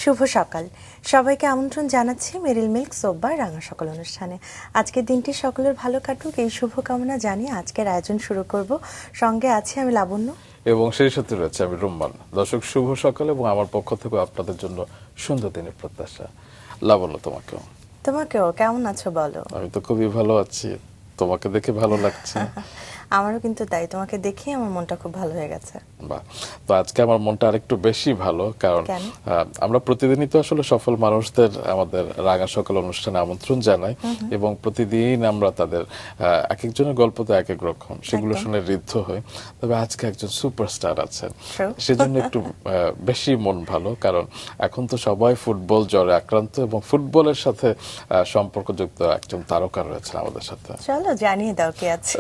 শুভ সকাল সবাইকে আমন্ত্রণ জানাচ্ছি মেরিল মিল্ক সোপবার রাঙা সকাল অনুষ্ঠানে। আজকের দিনটি সকলের ভালো কাটুক এই শুভকামনা জানিয়ে আজকের আয়োজন শুরু করব। সঙ্গে আছি আমি লাবণ্য এবং সেই সাথে রয়েছে আমি রুম্মান। দর্শক শুভ সকাল এবং আমার পক্ষ থেকে আপনাদের জন্য সুন্দর দিনের প্রত্যাশা। লাবণ্য, তোমাকেও কেমন আছো বলো? আমি তো খুবই ভালো আছি, তোমাকে দেখে ভালো লাগছে। আমারও কিন্তু তাই, তোমাকে দেখে আমার মনটা খুব ভালো হয়ে গেছে। বাহ, তো আজকে আমার মনটা আরেকটু বেশি ভালো, কারণ আমরা প্রতিদিনই তো আসলে সফল মানুষদের আমাদের রাঙা সকাল অনুষ্ঠানে আমন্ত্রণ জানাই এবং প্রতিদিন আমরা তাদের এক একজনের গল্প তো এক এক রকম, সেগুলো শুনে ঋদ্ধ হই। তবে আজকে একজন সুপারস্টার আছেন, সেজন্য একটু বেশি মন ভালো, কারণ এখন তো সবাই ফুটবল জ্বরে আক্রান্ত এবং ফুটবলের সাথে সম্পর্কযুক্ত একজন তারকা রয়েছেন আমাদের সাথে। চলো জানিয়ে দাও কে আছে।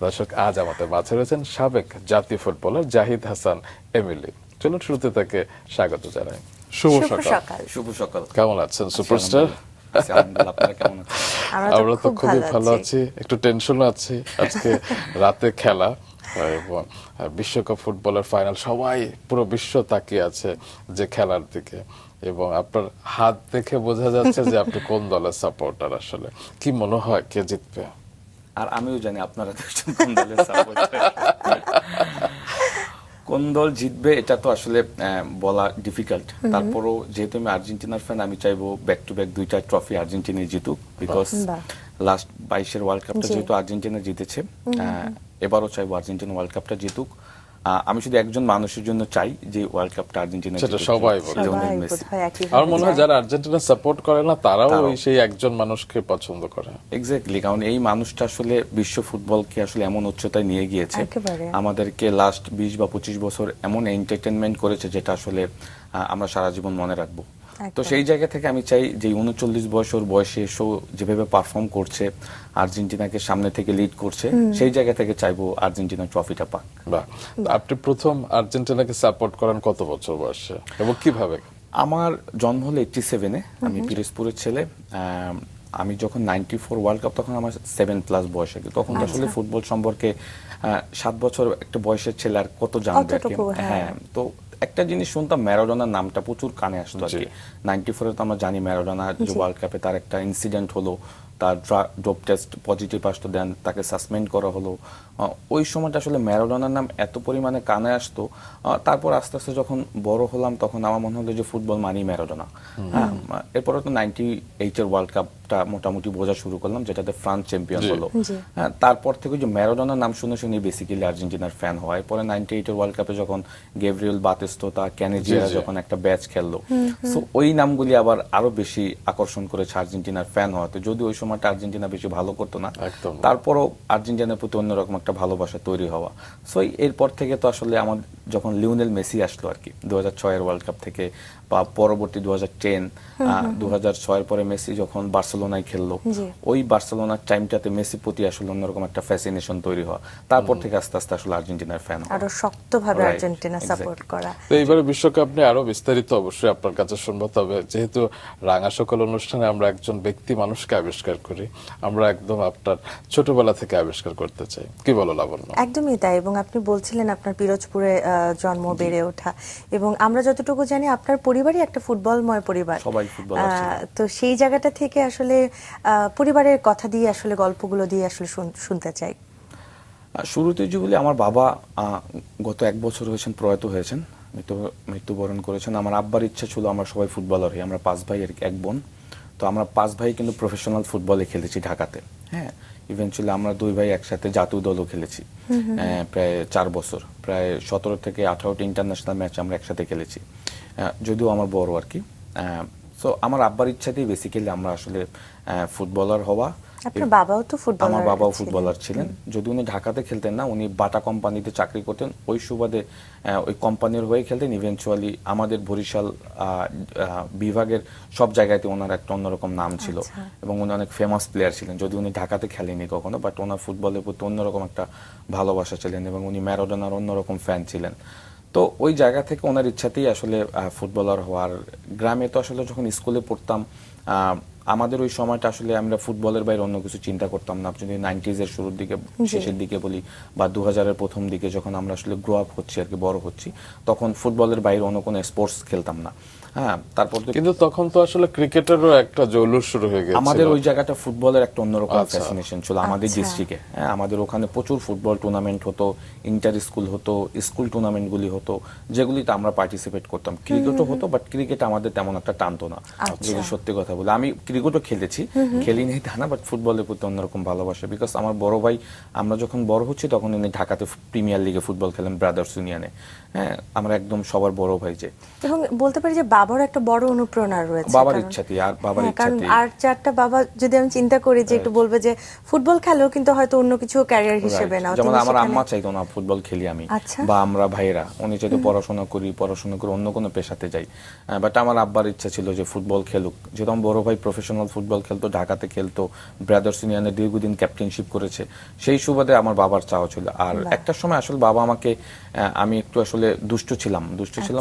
দর্শক, আজ আমাদের মাঝে রয়েছেন সাবেক জাতীয় ফুটবলার জাহিদ হাসান এমিলি। চলুন শুরুতে তাকে স্বাগত জানাই। শুভ সকাল। শুভ সকাল। কেমন আছেন সুপারস্টার? আমরা তো খুবই ভালো আছি, একটু টেনশন আছি। আজকে রাতে খেলা এবং বিশ্বকাপ ফুটবলের ফাইনাল, সবাই পুরো বিশ্ব তাকিয়ে আছে যে খেলার দিকে, এবং আপনার হাত দেখে বোঝা যাচ্ছে যে আপনি কোন দলের সাপোর্টার। আসলে কি মনে হয় কে জিতবে? আর আমিও জানি আপনারা কোন দলের সাপোর্টার। কোন দল জিতবে এটা তো আসলে বলা ডিফিকাল্ট। তারপরও যেহেতু আমি আর্জেন্টিনার ফ্যান, আমি চাইবো ব্যাক টু ব্যাক দুইটা ট্রফি আর্জেন্টিনাই জিতুক, বিকজ লাস্ট 22-এর ওয়ার্ল্ড কাপটা যেহেতু আর্জেন্টিনা জিতেছে, এবারও চাইবো আর্জেন্টিনা ওয়ার্ল্ড কাপটা জিতুক। আমি শুধু একজন মানুষের জন্য চাই যে ওয়ার্ল্ড কাপটা আর্জেন্টিনা জিতুক, সবাই বলে। আমার মনে হয় যারা আর্জেন্টিনা সাপোর্ট করে না তারাও সেই একজন মানুষকে পছন্দ করে। এক্স্যাক্টলি, কারণ এই মানুষটা আসলে বিশ্ব ফুটবলকে আসলে এমন উচ্চতায় নিয়ে গিয়েছে, আমাদেরকে লাস্ট 20 বা 25 বছর এমন এন্টারটেইনমেন্ট করেছে যেটা আসলে আমরা সারা জীবন মনে রাখবো। তো সেই জায়গা থেকে আমি চাই যে 39 বছর বয়সে এসেও যেভাবে পারফর্ম করছে, আর্জেন্টিনাকে সামনে থেকে লিড করছে, সেই জায়গা থেকে চাইবো আর্জেন্টিনা ট্রফিটা পাক। বাহ, আপনি প্রথম আর্জেন্টিনাকে সাপোর্ট করেন কত বছর বয়সে এবং কিভাবে? আমার জন্ম হলো 87-এ, আমি পিরোজপুরের ছেলে। আমি যখন 94 ওয়ার্ল্ড কাপ, তখন আমার 7+ বয়স। তখন আসলে ফুটবল সম্পর্কে 7 বছর একটা বয়সের ছেলে আর কত জানবে। হ্যাঁ, তো একটা জিনিস শুনতাম, ম্যারাডোনার নামটা প্রচুর কানে আসতো আর কি। 94-এ তো আমরা জানি ম্যারাডোনা যে ওয়ার্ল্ড কাপে তার একটা ইনসিডেন্ট হলো, তার ডোপ টেস্ট পজিটিভ আসতো, দেন তাকে সাসপেন্ড করা হলো। ওই সময়টা আসলে ম্যারাডোনার নাম এত পরিমাণে কানে আসতো। তারপর আস্তে আস্তে যখন বড় হলাম, তখন আমার মনে হলো যে ফুটবল মানি ম্যারাডোনা। হ্যাঁ, এরপরে তো 98-এর ওয়ার্ল্ড কাপটা মোটামুটি বোঝা শুরু করলাম, যেটাতে ফ্রান্স চ্যাম্পিয়ন হলো। হ্যাঁ, তারপর থেকে যে ম্যারাডোনার নাম শুনে শুনে বেসিক্যালি আর্জেন্টিনার ফ্যান হয়। পরে 98-এর ওয়ার্ল্ড কাপে যখন গেব্রিয়েল বাতিস্তুতা, ক্যানেজিয়া যখন একটা ব্যাচ খেললো, সো ওই নামগুলি আবার আরো বেশি আকর্ষণ করেছে আর্জেন্টিনার ফ্যান হওয়াতে। যদি ওই সময়টা আর্জেন্টিনা বেশি ভালো করতো না, তারপরও আর্জেন্টিনার প্রতি অন্যরকম একটা ভালোবাসা তৈরি হওয়া। সো এরপর থেকে তো আসলে আমার যখন লিওনেল মেসি আসলো আর কি 2006-এর ওয়ার্ল্ড কাপ থেকে, বা পরবর্তী 2010, 2006-এর পরে মেসি যখন বার্সেলোনায় খেললো, ওই বার্সেলোনার টাইমটাতে মেসি প্রতি আসলে অন্যরকম একটা ফ্যাসিনেশন তৈরি হওয়া। তারপর থেকে আস্তে আস্তে আসলে আর্জেন্টিনার ফ্যান আরো শক্তভাবে আর্জেন্টিনা সাপোর্ট করা। তো এইবারে বিশ্বকাপ নিয়ে আরো বিস্তারিত অবশ্যই আপনার কাছে শুনবো, তবে যেহেতু রাঙা সকাল অনুষ্ঠানে আমরা একজন ব্যক্তি মানুষকে আবিষ্কার করি, আমরা একদম আপনার ছোটবেলা থেকে আবিষ্কার করতে চাই। কি বলো লাবণ্য? একদমই তাই। এবং আপনি বলছিলেন আপনার পিরোজপুরে জন্ম, বেড়ে ওঠা, এবং আমরা যতটুকু জানি আপনার পরিবারই একটা ফুটবলময় পরিবার, সবাই ফুটবলার ছিল। তো সেই জায়গাটা থেকে আসলে পরিবারের কথা দিয়ে আসলে গল্পগুলো দিয়ে আসলে শুনতে চাই। শুরুতে যে বলি, আমার বাবা গত 1 বছর হয়েছেন প্রয়াত হয়েছেন, মৃত্যুবরণ করেছেন। আমার আব্বার ইচ্ছা ছিল আমরা সবাই ফুটবলার হই। আমরা 5 ভাই, 1 বোন। তো আমরা 5 ভাই কিন্তু প্রফেশনাল ফুটবলে খেলেছি ঢাকাতে। হ্যাঁ, ইভেনচুয়ালি আমরা 2 ভাই একসাথে জাতীয় দলও খেলেছি প্রায় 4 বছর, প্রায় 17 থেকে 18টি ইন্টারন্যাশনাল ম্যাচ আমরা একসাথে খেলেছি, যদিও আমার বড় আর কি। সো আমার আব্বার ইচ্ছাতেই বেসিক্যালি আমরা আসলে ফুটবলার হওয়া। আপনার বাবাও তো ফুটবলার? আমার বাবাও ফুটবলার ছিলেন, যদি উনি ঢাকাতে খেলতেন না, উনি বাটা কোম্পানিতে চাকরি করতেন, ওই সুবাদে ওই কোম্পানির হয়ে খেলতেন। ইভেনচুয়ালি আমাদের বরিশাল বিভাগের সব জায়গাতে ওনার একটা অন্যরকম নাম ছিল, এবং উনি অনেক ফেমাস প্লেয়ার ছিলেন, যদি উনি ঢাকাতে খেলেনি কখনো, বাট ওনার ফুটবলের প্রতি অন্যরকম একটা ভালোবাসা ছিলেন, এবং উনি ম্যারাডোনার অন্যরকম ফ্যান ছিলেন। তো ওই জায়গা থেকে ওনার ইচ্ছাতেই আসলে ফুটবলার হওয়ার। গ্রামে তো আসলে যখন স্কুলে পড়তাম, আমাদের ওই সময়টা আসলে আমরা ফুটবলের বাইরে অন্য কিছু চিন্তা করতাম না। যদি 90s এর শুরুর দিকে শেষের দিকে বলি বা 2000 এর প্রথম দিকে যখন আমরা আসলে গ্রো আপ হচ্ছি আর কি, বড় হচ্ছি, তখন ফুটবলের বাইরে অন্য কোনো স্পোর্টস খেলতাম না। হ্যাঁ, তারপর কিন্তু তখন তো আসলে ক্রিকেটেরও একটা জৌলুস শুরু হয়ে গেছে। আমাদের ওই জায়গাটা ফুটবলের একটা অন্যরকম আচ্ছা। ফ্যাসিনেশন ছিল আমাদের ডিস্ট্রিক্টে। হ্যাঁ, আমাদের ওখানে প্রচুর ফুটবল টুর্নামেন্ট হতো, ইন্টার স্কুল হতো, স্কুল টুর্নামেন্টগুলি হতো, যেগুলিতে আমরা পার্টিসিপেট করতাম। ক্রিকেটও হতো, বাট ক্রিকেট আমাদের তেমন একটা টানতো না, যদি সত্যি কথা বলি। আমি ক্রিকেটও খেলেছি, খেলিনি তা না, বাট ফুটবলের প্রতি অন্যরকম ভালোবাসা। বিকজ আমার বড় ভাই, আমরা যখন বড় হচ্ছি তখন উনি ঢাকাতে প্রিমিয়ার লিগে ফুটবল খেলেন, ব্রাদার্স ইউনিয়নে। হ্যাঁ, আমরা একদম সবার বড় ভাই যে, এবং বলতে পারি যে বাবার একটা বড় অনুপ্রেরণা রয়েছে, বাবার কারণ- ইচ্ছাতেই আর বাবার হ্যাঁ, কারণ ইচ্ছাতেই। আর চারটা বাবা যদি আমি চিন্তা করি যে একটু বলবে যে ফুটবল খেলো, কিন্তু হয়তো অন্য কিছু ক্যারিয়ার হিসেবে Right. নাও। যেমন তিনি আমার সেখানে- আম্মা চাইতো না ফুটবল খেলি আমি, আচ্ছা। বা আমরা ভাইয়েরা, উনি চাইতো পড়াশোনা করে অন্য কোনো পেশাতে যাই। বাট আমার আব্বার ইচ্ছা ছিল যে ফুটবল খেলুক। যেহেতু আমার বড় ভাই প্রফেশনাল ফুটবল খেলতো, ঢাকাতে খেলতো, ব্রাদার্স ইউনিয়নে দীর্ঘদিন ক্যাপ্টেনশিপ করেছে, সেই সুবাদে আমার বাবার চাওয়া ছিল। আর একটা সময় আসলে বাবা আমাকে, আমি একটু আসলে দুষ্ট ছিলাম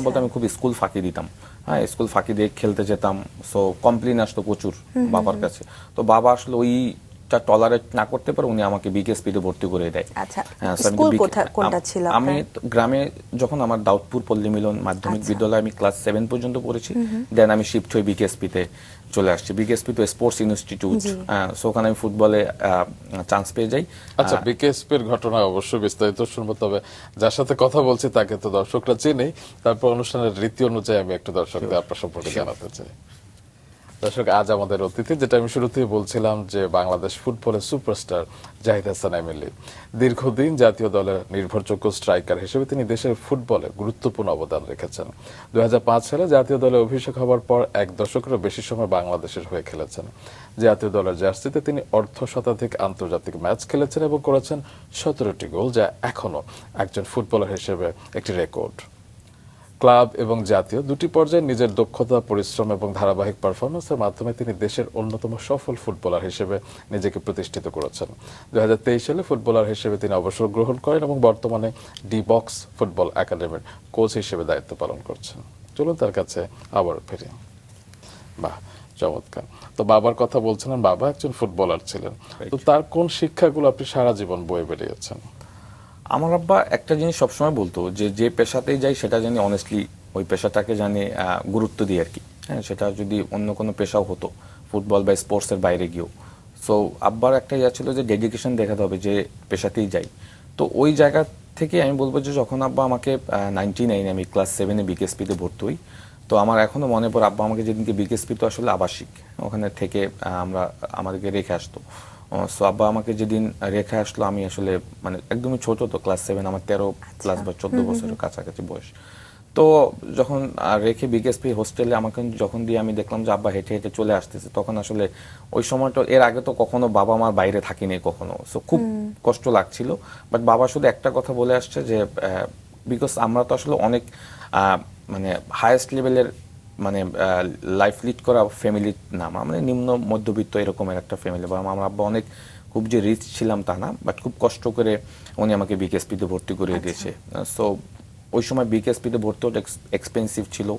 বলতে আমি খুব স্কুল ফাঁকি দিতাম। হ্যাঁ, স্কুল ফাঁকি দিয়ে খেলতে যেতাম, সো কমপ্লেন আসতো প্রচুর বাবার কাছে। তো বাবা আসলে ওইটা টলারেট না করতে পারে, উনি আমাকে বিকেএসপিতে ভর্তি করে দেয়। আচ্ছা, হ্যাঁ, so আমি স্কুল তো কোনটা ছিল আমি আপনার? তো গ্রামে, যখন আমার দাউদপুর পল্লী মিলন মাধ্যমিক আচ্ছা। বিদ্যালয়ে আমি ক্লাস 7 পর্যন্ত পড়েছি, দেন আমি শিফট হয়ে বিকেএসপিতে চলে আসছি। বিকেএসপি তো স্পোর্টস ইনস্টিটিউট, সো ওখানে আমি ফুটবলে চান্স পেয়ে যাই। আচ্ছা, বিকেএসপির ঘটনা অবশ্যই বিস্তারিত শুনবো, তবে যার সাথে কথা বলছি তাকে তো দর্শকরা চেনেই। তারপর অনুষ্ঠানের রীতি অনুযায়ী আমি একটু দর্শকদের আপনার সম্পর্কে জানাতে চাই। দর্শক, আজ আমাদের অতিথি, যেটা আমি শুরুতেই বলছিলাম, যে বাংলাদেশ ফুটবলের সুপারস্টার জাহিদ হাসান এমিলি। দীর্ঘদিন জাতীয় দলের নির্ভরযোগ্য স্ট্রাইকার হিসেবে তিনি দেশের ফুটবলে গুরুত্বপূর্ণ অবদান রেখেছেন। 2005 সালে জাতীয় দলে অভিষেক হওয়ার পর এক দশকেরও বেশি সময় বাংলাদেশের হয়ে খেলেছেন। জাতীয় দলের জার্সিতে তিনি অর্ধশতাধিক আন্তর্জাতিক ম্যাচ খেলেছেন এবং করেছেন 17টি গোল, যা এখনো একজন ফুটবলার হিসেবে একটি রেকর্ড। ক্লাব এবং জাতীয় দুটি পর্যায়ে নিজের দক্ষতা, পরিশ্রম এবং ধারাবাহিক পারফরমেন্সের মাধ্যমে তিনি দেশের অন্যতম সফল ফুটবলার হিসেবে নিজেকে প্রতিষ্ঠিত করেছেন। 2023 সালে ফুটবলার হিসেবে তিনি অবসর গ্রহণ করেন এবং বর্তমানে ডি বক্স ফুটবল একাডেমির কোচ হিসেবে দায়িত্ব পালন করছেন। চলুন তার কাছে আবার ফিরি। বাহ, চমৎকার। তো বাবার কথা বলছিলেন, বাবা একজন ফুটবলার ছিলেন, তো তার কোন শিক্ষাগুলো আপনি সারা জীবন বয়ে বেরিয়েছেন? আমার আব্বা একটা জিনিস সবসময় বলতো, যে পেশাতেই যাই সেটা জানি অনেস্টলি ওই পেশাটাকে জানি গুরুত্ব দিই আর কি। হ্যাঁ, সেটা যদি অন্য কোনো পেশাও হতো, ফুটবল বা স্পোর্টসের বাইরে গিয়েও, সো আব্বার একটা ইয়া ছিল যে ডেডিকেশন দেখাতে হবে যে পেশাতেই যাই। তো ওই জায়গা থেকে আমি বলবো যে যখন আব্বা আমাকে 99 আমি ক্লাস 7-এ বিকেএসপিতে ভর্তি হই, তো আমার এখনো মনে পড়ে আব্বা আমাকে যেদিনকে বিকেএসপি তো আসলে আবাসিক, ওখানে থেকে আমাদেরকে রেখে আসতো। সো আব্বা আমাকে যেদিন রেখে আসলো, আমি আসলে মানে একদমই ছোট, তো ক্লাস 7, আমার 13 ক্লাস বা 14 বছরের কাছাকাছি বয়স। তো যখন রেখে বিকেএসপি হোস্টেলে আমাকে যখন দিয়ে আমি দেখলাম যে আব্বা হেঁটে হেঁটে চলে আসতেছে, তখন আসলে ওই সময়টা, এর আগে তো কখনো বাবা মার বাইরে থাকিনি কখনো, সো খুব কষ্ট লাগছিল। বাট বাবা শুধু একটা কথা বলে আসছে যে, বিকজ আমরা তো আসলে অনেক মানে হাইয়েস্ট লেভেলের মানে লাইফ লিড করা ফ্যামিলি না, মানে নিম্ন মধ্যবিত্ত এরকমের একটা ফ্যামিলি, বা আমার আব্বা অনেক খুব যে রিচ ছিলাম তা না, বাট খুব কষ্ট করে উনি আমাকে বিকেএসপিতে ভর্তি করিয়ে দিয়েছে। সো ওই সময় বিকেএসপিতে ভর্তি হতে এক্সপেন্সিভ ছিল,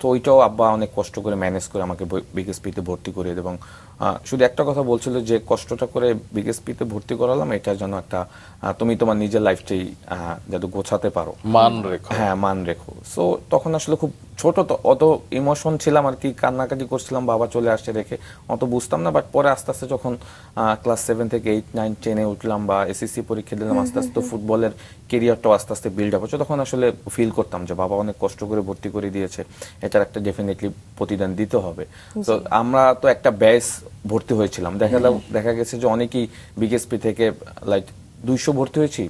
তো ওইটাও আব্বা অনেক কষ্ট করে ম্যানেজ করে আমাকে বিকেএসপিতে ভর্তি করিয়ে দেয়। এবং শুধু একটা কথা বলছিল যে কষ্টটা করে বিকেএসপিতে ভর্তি করালাম, এটা যেন একটা তুমি তোমার নিজের লাইফটাই যাতে গোছাতে পারো, মান রেখো। হ্যাঁ, মান রেখো। সো তখন আসলে খুব ছোট, তো অত ইমোশন ছিলাম আর কি, কান্নাকাটি করছিলাম, বাবা চলে আসছে রেখে, অত বুঝতাম না। বাট পরে আস্তে আস্তে যখন ক্লাস 7 থেকে 8, 9, 10-এ উঠলাম বা এসএসসি পরীক্ষা দিলাম, আস্তে আস্তে ফুটবলের কেরিয়ারটাও আস্তে আস্তে বিল্ড আপ হচ্ছে, তখন আসলে ফিল করতাম যে বাবা অনেক কষ্ট করে ভর্তি করে দিয়েছে, এটার একটা ডেফিনেটলি প্রতিদান দিতে হবে। তো আমরা তো একটা ব্যাচ ভর্তি হয়েছিলাম, দেখা গেছে যে অনেকেই বিকেএসপি থেকে লাইক 200 ভর্তি হয়েছি,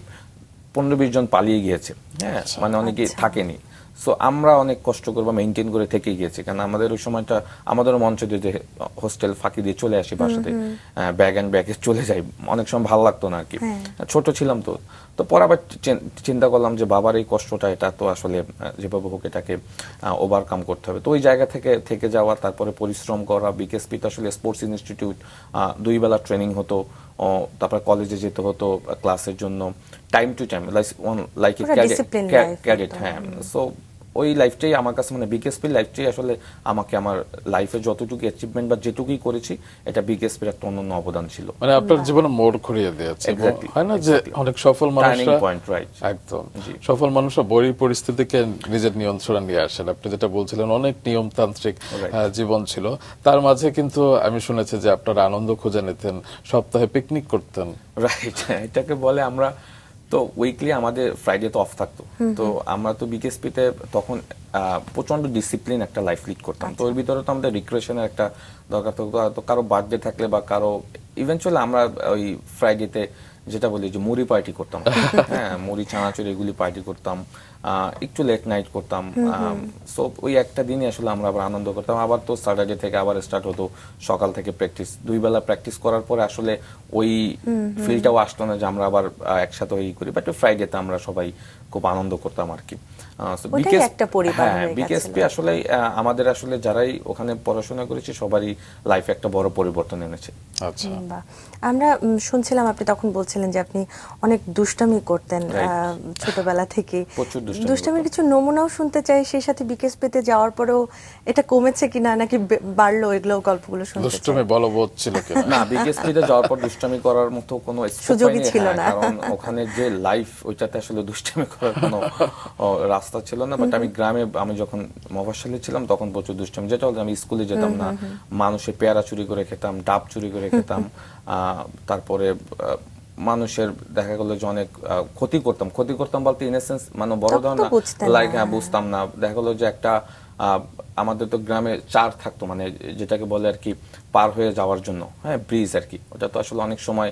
15-20 জন পালিয়ে গিয়েছে। হ্যাঁ, মানে অনেকেই থাকেনি। সো আমরা অনেক কষ্ট করে বা মেনটেন করে থেকে গিয়েছি, কারণ আমাদের ওই সময়টা আমাদেরও মঞ্চ দিয়ে যে হোস্টেল ফাঁকি দিয়ে চলে আসি বাসাতে, ব্যাগ অ্যান্ড ব্যাগে চলে যাই, অনেক সময় ভালো লাগতো না আর কি, ছোট ছিলাম তো। তো পরে আবার চিন্তা করলাম যে বাবার এই কষ্টটা, এটা তো আসলে যেভাবে হোক এটাকে ওভারকাম করতে হবে। তো ওই জায়গা থেকে যাওয়া, তারপরে পরিশ্রম করা, বিকেএসপি তো আসলে স্পোর্টস ইনস্টিটিউট, 2 বেলা ট্রেনিং হতো, তারপর কলেজে যেতে হতো ক্লাসের জন্য, টাইম টু টাইম, লাইক পুরো discipline life ক্যাডেট। একদম। হ্যাঁ, সো ওই লাইফটাই আমার কাছে মানে বিকেএসপি লাইফটাই আসলে আমাকে আমার লাইফে যতটুকু অ্যাচিভমেন্ট বা যেটুকুই করেছি এটা বিকেএসপির একটা অনন্য অবদান ছিল। মানে আপনার জীবনে মোড় ঘুরিয়ে দিয়েছে। Exactly, হয় না যে অনেক সফল টার্নিং মানুষরা, পয়েন্ট, রাইট। একদম সফল মানুষরা বড়ি পরিস্থিতিকে নিজের নিয়ন্ত্রণে নিয়ে আসেন। আপনি যেটা বলছিলেন অনেক নিয়মতান্ত্রিক জীবন ছিল, তার মাঝে কিন্তু আমি শুনেছি যে আপনারা আনন্দ খুঁজে নিতেন, সপ্তাহে পিকনিক করতেন। রাইট, এটাকে বলে আমরা তো উইকলি আমাদের ফ্রাইডে তো অফ থাকতো, তো আমরা তো বিকেএসপিতে তখন প্রচন্ড ডিসিপ্লিন একটা লাইফ লিড করতাম। তো ওর ভিতরে তো আমাদের রিক্রিয়েশনের একটা দরকার থাকতো। তো কারো বার্থডে থাকলে বা কারো ইভেনচুয়ালি আমরা ওই ফ্রাইডেতে যেটা বলি যে মুড়ি পার্টি করতাম, হ্যাঁ মুড়ি চানাচুর এগুলি পার্টি করতাম, একটু লেট নাইট করতাম। সো ওই একটা দিনই আসলে আমরা আবার আনন্দ করতাম। আবার তো স্যাটারডে থেকে আবার স্টার্ট হতো, সকাল থেকে প্র্যাকটিস, 2 বেলা প্র্যাকটিস করার পরে আসলে ওই ফিলটাও আসতো না যে আমরা আবার একসাথে ওই করি, বাট ফ্রাইডেতে আমরা সবাই খুব আনন্দ করতাম আর কি। বিকেএসপি আসলে আমাদের আসলে যারাই ওখানে পড়াশোনা করেছে সবারই লাইফে একটা বড় পরিবর্তন এনেছে। আচ্ছা, আমরা শুনছিলাম আপনি তখন বলছিলেন যে আপনি অনেক দুষ্টামি করতেন ছোটবেলা থেকে। দুষ্টামির কিছু নমুনাও শুনতে চাই, সেই সাথে বিকেএসপিতে যাওয়ার পরেও এটা কমেছে কিনা নাকি বাড়লো, এগুলো গল্পগুলো শুনতে চাই। দুষ্টামি বলবৎ ছিল কিনা? না, বিকেএসপিতে যাওয়ার পর দুষ্টামি করার মতো কোনো সুযোগই ছিল না, কারণ ওখানে যে লাইফ ওইটাতে আসলে দুষ্টামি করার কোনো রাস্তা ছিল না। বাট আমি গ্রামে, আমি যখন মফস্বলে ছিলাম তখন প্রচুর দুষ্টামি, যেটা হলো আমি স্কুলে যেতাম না, মানুষের পেয়ারা চুরি করে খেতাম, ডাব চুরি করে খেতাম, তারপরে মানুষের দেখা গেলো যে অনেক ক্ষতি করতাম বলতে ইন সেন্স মানে বড় ধরনের লাইক বুঝতাম না। দেখা গেলো যে একটা আমাদের তো গ্রামে চার থাকতো, মানে যেটাকে বলে আর কি পার হয়ে যাওয়ার জন্য, হ্যাঁ ব্রিজ আর কি, ওটা তো আসলে অনেক সময়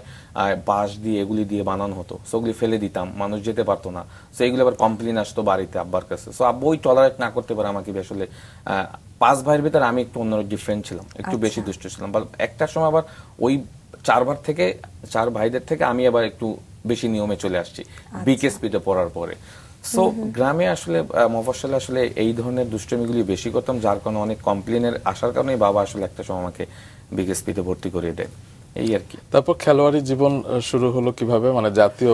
বাঁশ দিয়ে এগুলি দিয়ে বানানো হতো, সো ওগুলি ফেলে দিতাম, মানুষ যেতে পারতো না, সো এইগুলো আবার কমপ্লেন আসতো বাড়িতে আব্বার কাছে। সো আব্বু ওই টলারেট না করতে পারে আমাকে আসলে 5 ভাইয়ের ভিতরে আমি একটু অন্য ডিফারেন্ট ছিলাম, একটু বেশি দুষ্ট ছিলাম। একটা সময় আবার ওই 4 ভাইদের থেকে আমি আবার একটু বেশি নিয়মে চলে আসছি বিকেএসপিতে পড়ার পরে। সো গ্রামে আসলে মফস্বলে আসলে এই ধরনের দুষ্টমিগুলি বেশি করতাম, যার কারণে অনেক কমপ্লেনের আসার কারণে বাবা আসলে একটা সময় আমাকে বিকেএসপিতে ভর্তি করিয়ে দেয়, এই আর কি। তারপর খেলোয়াড়ি জীবন শুরু হলো কিভাবে, মানে জাতীয়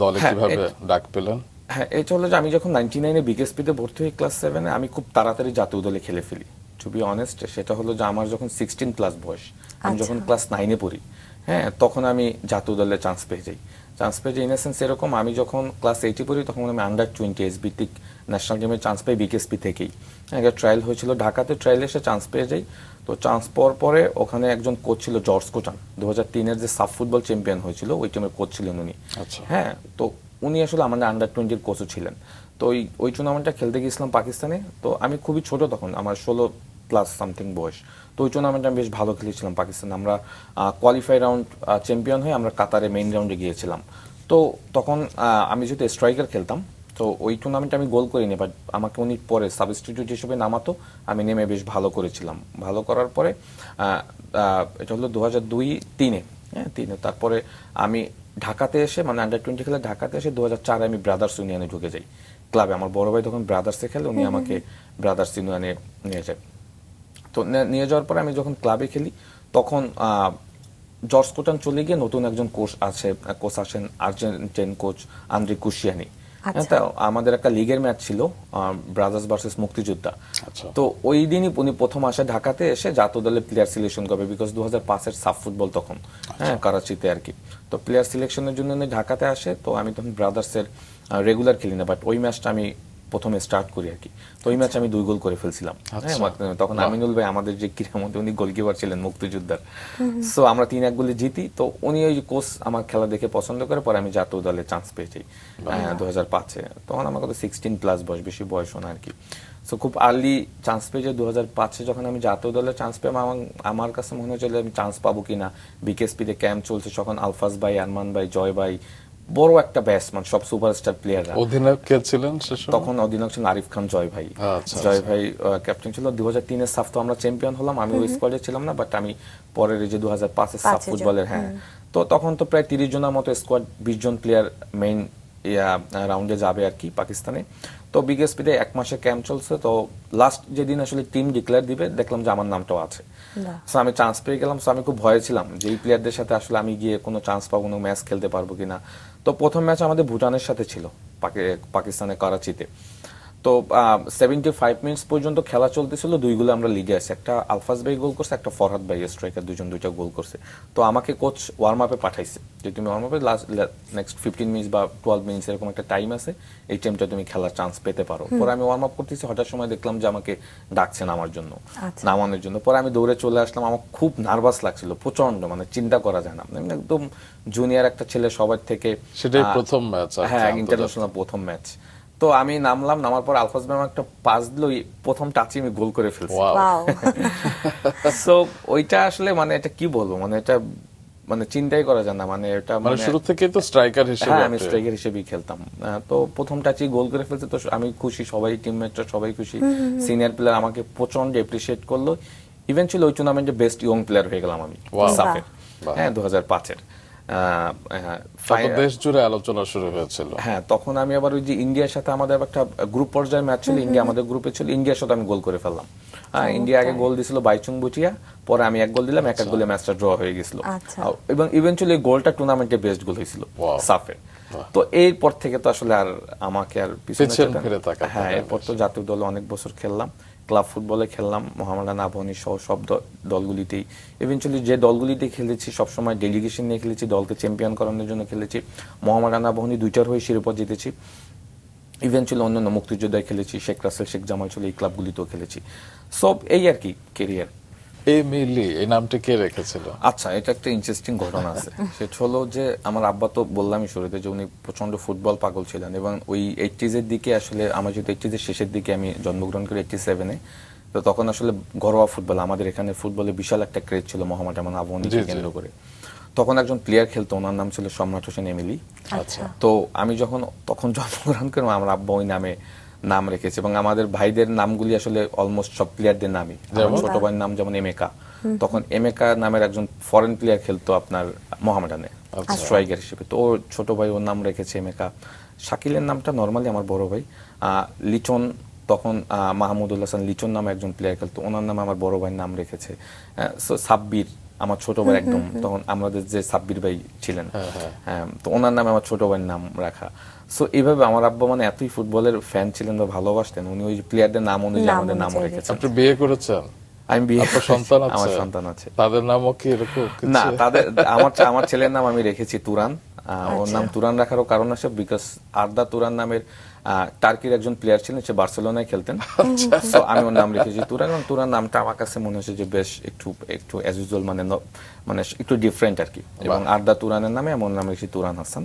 দলে কিভাবে ডাক পেলেন? হ্যাঁ, এটা হলো যে আমি যখন 99-এ বিকেএসপিতে ভর্তি হই ক্লাস 7-এ, আমি খুব তাড়াতাড়ি জাতীয় দলে খেলে ফেলি, টু বি অনেস্ট। সেটা হলো যে আমার যখন 16 প্লাস বয়স, আমি যখন ক্লাস 9-এ পড়ি, হ্যাঁ তখন আমি জাতীয় দলে চান্স পেয়ে যাই। ইন এ সেন্স এরকম, আমি যখন ক্লাস 8-এ পড়ি তখন আমি আন্ডার-20 এসবিটিক ন্যাশনাল টিমে চান্স পাই বিকেএসপি থেকেই। একটা ট্রায়াল হয়েছিল ঢাকাতে, ট্রায়ালে এসে চান্স পেয়ে যাই। তো চান্স পাওয়ার পরে ওখানে একজন কোচ ছিল জর্জ কোচান, 2003-এর যে সাব ফুটবল চ্যাম্পিয়ন হয়েছিল ওই টিমের কোচ ছিলেন উনি। হ্যাঁ, তো উনি আসলে আমাদের আন্ডার-20-র কোচও ছিলেন। তো ওই টুর্নামেন্টটা খেলতে গিয়েছিলাম পাকিস্তানে। তো আমি খুবই ছোট তখন, আমার 16 প্লাস সামথিং বয়স। তো ওই টুর্নামেন্টে আমি বেশ ভালো খেলেছিলাম পাকিস্তানে। আমরা কোয়ালিফাই রাউন্ড চ্যাম্পিয়ন হয়ে আমরা কাতারে মেইন রাউন্ডে গিয়েছিলাম। তো তখন আমি যেহেতু স্ট্রাইকার খেলতাম, তো ওই টুর্নামেন্টে আমি গোল করিনি, বাট আমাকে উনি পরে সাবস্টিটিউট হিসেবে নামাতো, আমি নেমে বেশ ভালো করেছিলাম। ভালো করার পরে এটা হলো 2002-3-এ, হ্যাঁ 3-এ। তারপরে আমি ঢাকাতে এসে, মানে আন্ডার-20 খেলে ঢাকাতে এসে 2004-এ আমি ব্রাদার্স ইউনিয়নে ঢুকে যাই ক্লাবে। আমার বড় ভাই তখন ব্রাদার্সে খেলে, উনি আমাকে ব্রাদার্স ইউনিয়নে নিয়ে যায়। তো নিয়ে যাওয়ার পরে আমি যখন ক্লাবে খেলি তখন জর্জ কোটান চলে গিয়ে নতুন একজন কোচ আসেন, আর্জেন্টিন কোচ আন্দ্রে কুশিয়ানি। আমাদের একটা লিগের ম্যাচ ছিল ব্রাদার্স ভার্সেস মুক্তিযোদ্ধা। তো ওই দিনই উনি প্রথম আসে ঢাকাতে, এসে জাতীয় দলে প্লেয়ার সিলেকশন করবে, বিকজ 2005-এর সাব ফুটবল তখন, হ্যাঁ করাচিতে আর কি। তো প্লেয়ার সিলেকশনের জন্য উনি ঢাকাতে আসে। তো আমি তখন ব্রাদার্সের রেগুলার খেলি না, বাট ওই ম্যাচটা আমি প্রথমে স্টার্ট করি আর কি। তো ওই ম্যাচে আমি 2 গোল করে ফেলছিলাম। তখন আমিনুল ভাই আমাদের যে ক্রীড়া মন্ত্রী, উনি গোলকিপার ছিলেন মুক্তিযোদ্ধার। সো আমরা 3-1 গোলে জিতি। তো উনি ওই কোচ আমার খেলা দেখে পছন্দ করে, পরে আমি জাতীয় দলে চান্স পেয়ে যাই 2005-এ। তখন আমার কত 16 প্লাস বয়স, বেশি বয়স না আর কি। সো খুব আর্লি চান্স পেয়ে যাই 2005-এ। যখন আমি জাতীয় দলে চান্স পেয়ে, আমার কাছে মনে হচ্ছিল আমি চান্স পাবো কিনা। বিকেএসপিতে ক্যাম্প চলছে, তখন আলফাজ ভাই, আরমান ভাই, জয় ভাই, বড় একটা ব্যাটসম্যান, সব সুপারস্টার প্লেয়াররা। অধিনায়ক কে ছিলেন তখন? অধিনায়ক ছিলেন আরিফ খান জয় ভাই। জয় ভাই ক্যাপ্টেন ছিল। 2003-এর সাফ তো আমরা চ্যাম্পিয়ন হলাম, আমি ওই স্কোয়াডে ছিলাম না, বাট আমি পরের যে 2005-এর সাফ ফুটবলের, হ্যাঁ। তো তখন তো প্রায় 30 জনের মতো স্কোয়াড, 20 জন প্লেয়ার মেইন রাউন্ডে যাবে আর কি পাকিস্তানে। তো বিকেএসপিতে 1 মাসের ক্যাম্প চলছে। তো লাস্ট যেদিন আসলে টিম ডিক্লেয়ার দিবে, দেখলাম যে আমার নামটাও আছে। সো আমি চান্স পেয়ে গেলাম। সো আমি খুব ভয়ে ছিলাম যে এই প্লেয়ারদের সাথে আসলে আমি গিয়ে কোনো চান্স পাবো, কোনো ম্যাচ খেলতে পারবো কিনা। তো প্রথম ম্যাচ আমাদের ভুটানের সাথে ছিল পাকিস্তানের করাচিতে। তো 75 মিনিটস পর্যন্ত খেলা চলতেছিল, 2 গোলে আমরা লিডে আছি। একটা আলফাজ ভাই গোল করছে, একটা ফরহাদ ভাই স্ট্রাইকার, দুজন 2টা গোল করছে। তো আমাকে কোচ ওয়ার্ম আপে পাঠাইছে যে তুমি ওয়ার্ম আপে নেক্সট 15 মিনিটস বা 12 মিনিটস এরকম একটা টাইম আছে, এই টাইমটা তুমি খেলার চান্স পেতে পারো। পরে আমি ওয়ার্ম আপ করতেছি, হঠাৎ সময় দেখলাম যে আমাকে ডাকছে নামানোর জন্য। পরে আমি দৌড়ে চলে আসলাম। আমার খুব নার্ভাস লাগছিল প্রচন্ড, মানে চিন্তা করা যায় না, আমি একদম জুনিয়র একটা ছেলে সবার থেকে, সেটাই প্রথম ম্যাচ। হ্যাঁ, ইন্টারন্যাশনাল প্রথম ম্যাচ। তো আমি নামলাম, নামার পর আলফাজ ভাই একটা পাস দিল, প্রথম টাচে আমি গোল করে ফেলছি। সো ওইটা আসলে মানে এটা কি বলবো, মানে এটা মানে চিন্তাই করা যায় না, মানে এটা মানে শুরু থেকে তো স্ট্রাইকার হিসেবে। হ্যাঁ, আমি স্ট্রাইকার হিসেবেই খেলতাম। তো প্রথম টাচে গোল করে ফেলছে, তো আমি খুশি, সবাই টিমমেটরা সবাই খুশি। সিনিয়র প্লেয়ার আমাকে প্রচন্ড এপ্রিশিয়েট করলো। ইভেন্চুয়ালি ওই টুর্নামেন্টে বেস্ট ইয়ং প্লেয়ার হয়ে গেলাম আমি সাফের। হ্যাঁ, 2005-এর দেশ জুড়ে আলোচনা শুরু হয়েছিল। হ্যাঁ, তখন আমি আবার ওই যে ইন্ডিয়ার সাথে আমাদের একটা গ্রুপ পর্যায়ের ম্যাচ ছিল, ইন্ডিয়া আমাদের গ্রুপে ছিল, ইন্ডিয়ার সাথে আমি গোল করে ফেললাম। হ্যাঁ, ইন্ডিয়া আগে গোল দিছিল বাইচুং বুটিয়া, পরে আমি 1 গোল দিলাম, 1 গোলে ম্যাচটা ড্র হয়ে গেছিল। এবং ইভেন্চুয়ালি গোলটা টুর্নামেন্টে বেস্ট গোল হয়েছিল সাফের। তো এরপর থেকে তো আসলে আর আমাকে আর পিছনে ফিরে তাকাতে। হ্যাঁ, এরপর তো জাতীয় দলে অনেক বছর খেললাম, ক্লাব ফুটবলে খেললাম, মোহামেডান আবাহনী সহ সব দলগুলিতেই। ইভেন্চুয়ালি যে দলগুলিতে খেলেছি সবসময় ডেলিগেশন নিয়ে খেলেছি, দলকে চ্যাম্পিয়ন করানোর জন্য খেলেছি। মোহামেডান আবাহনী 2টার হয়ে শিরোপা জিতেছি। ইভেন্চুয়ালি অন্যান্য মুক্তিযোদ্ধায় খেলেছি, শেখ রাসেল, শেখ জামাল ছিল, এই ক্লাবগুলিতেও খেলেছি। সব এই আর কি কেরিয়ার। এমিলি এই নামটা কে রেখেছিল? আচ্ছা, এটা একটা ইন্টারেস্টিং ঘটনা আছে। সেটা হলো যে আমার আব্বা তো বললামই শুরুতে যে উনি প্রচন্ড ফুটবল পাগল ছিলেন, এবং ওই 80s-এর দিকে আসলে আমার যেহেতু 80s-এর শেষের দিকে আমি জন্মগ্রহণ করি 87-এ, তো তখন আসলে ঘরোয়া ফুটবল, আমাদের এখানে ফুটবলে বিশাল একটা ক্রেজ ছিল মোহামেডান আবাহনীকে কেন্দ্র করে। তখন একজন প্লেয়ার খেলতো, ওনার নাম ছিল সম্রাট হোসেন এমিলি। তো আমি তখন জন্মগ্রহণ করি, আমার আব্বা ওই নাম রেখেছে, এবং আমাদের ভাইদের নামগুলি আসলে অলমোস্ট সব প্লেয়ারদের নামই। ছোট ভাইয়ের নাম যেমন এমেকা, তখন এমেকা নামের একজন ফরেন প্লেয়ার খেলতো আপনার মোহামেডানে স্ট্রাইকার হিসেবে, তো ওর ছোট ভাই ওর নাম রেখেছে এমেকা। শাকিলের নামটা নর্মালি আমার বড় ভাই। লিচন, তখন মাহমুদুল হাসান লিচন নামে একজন প্লেয়ার খেলতো, ওনার নামে আমার বড় ভাইয়ের নাম রেখেছে। সাব্বির আমার ছোট ভাই, একদম তখন আমাদের যে সাব্বির ভাই ছিলেন, হ্যাঁ, তো ওনার নামে আমার ছোট ভাইয়ের নাম রাখা। সো এইভাবে আমার আব্বা মানে এতই ফুটবলের ফ্যান ছিলেন বা ভালোবাসতেন, উনি ওই প্লেয়ারদের নাম অনুযায়ী আমাদের নাম রেখেছেন। আপনি বিয়ে করেছেন? আমি বিয়ে, সন্তান আছে? আমার সন্তান আছে। তাদের নামও কি এরকম? না, আমার ছেলের নাম আমি রেখেছি তুরান। ওর নাম তুরান রাখারও কারণ আছে, বিকজ আরদা তুরান নামের টার্কির একজন প্লেয়ার ছিলেন, সে বার্সেলোনায় খেলতেন। তো আমি ওর নাম রেখেছি তুরান, এবং তুরান নামটা আমার কাছে মনে হচ্ছে যে বেশ একটু অ্যাজ ইউজুয়াল, মানে একটু ডিফারেন্ট আর কি। এবং আরদা তুরানের নামে আমার নাম রেখেছি তুরান হাসান।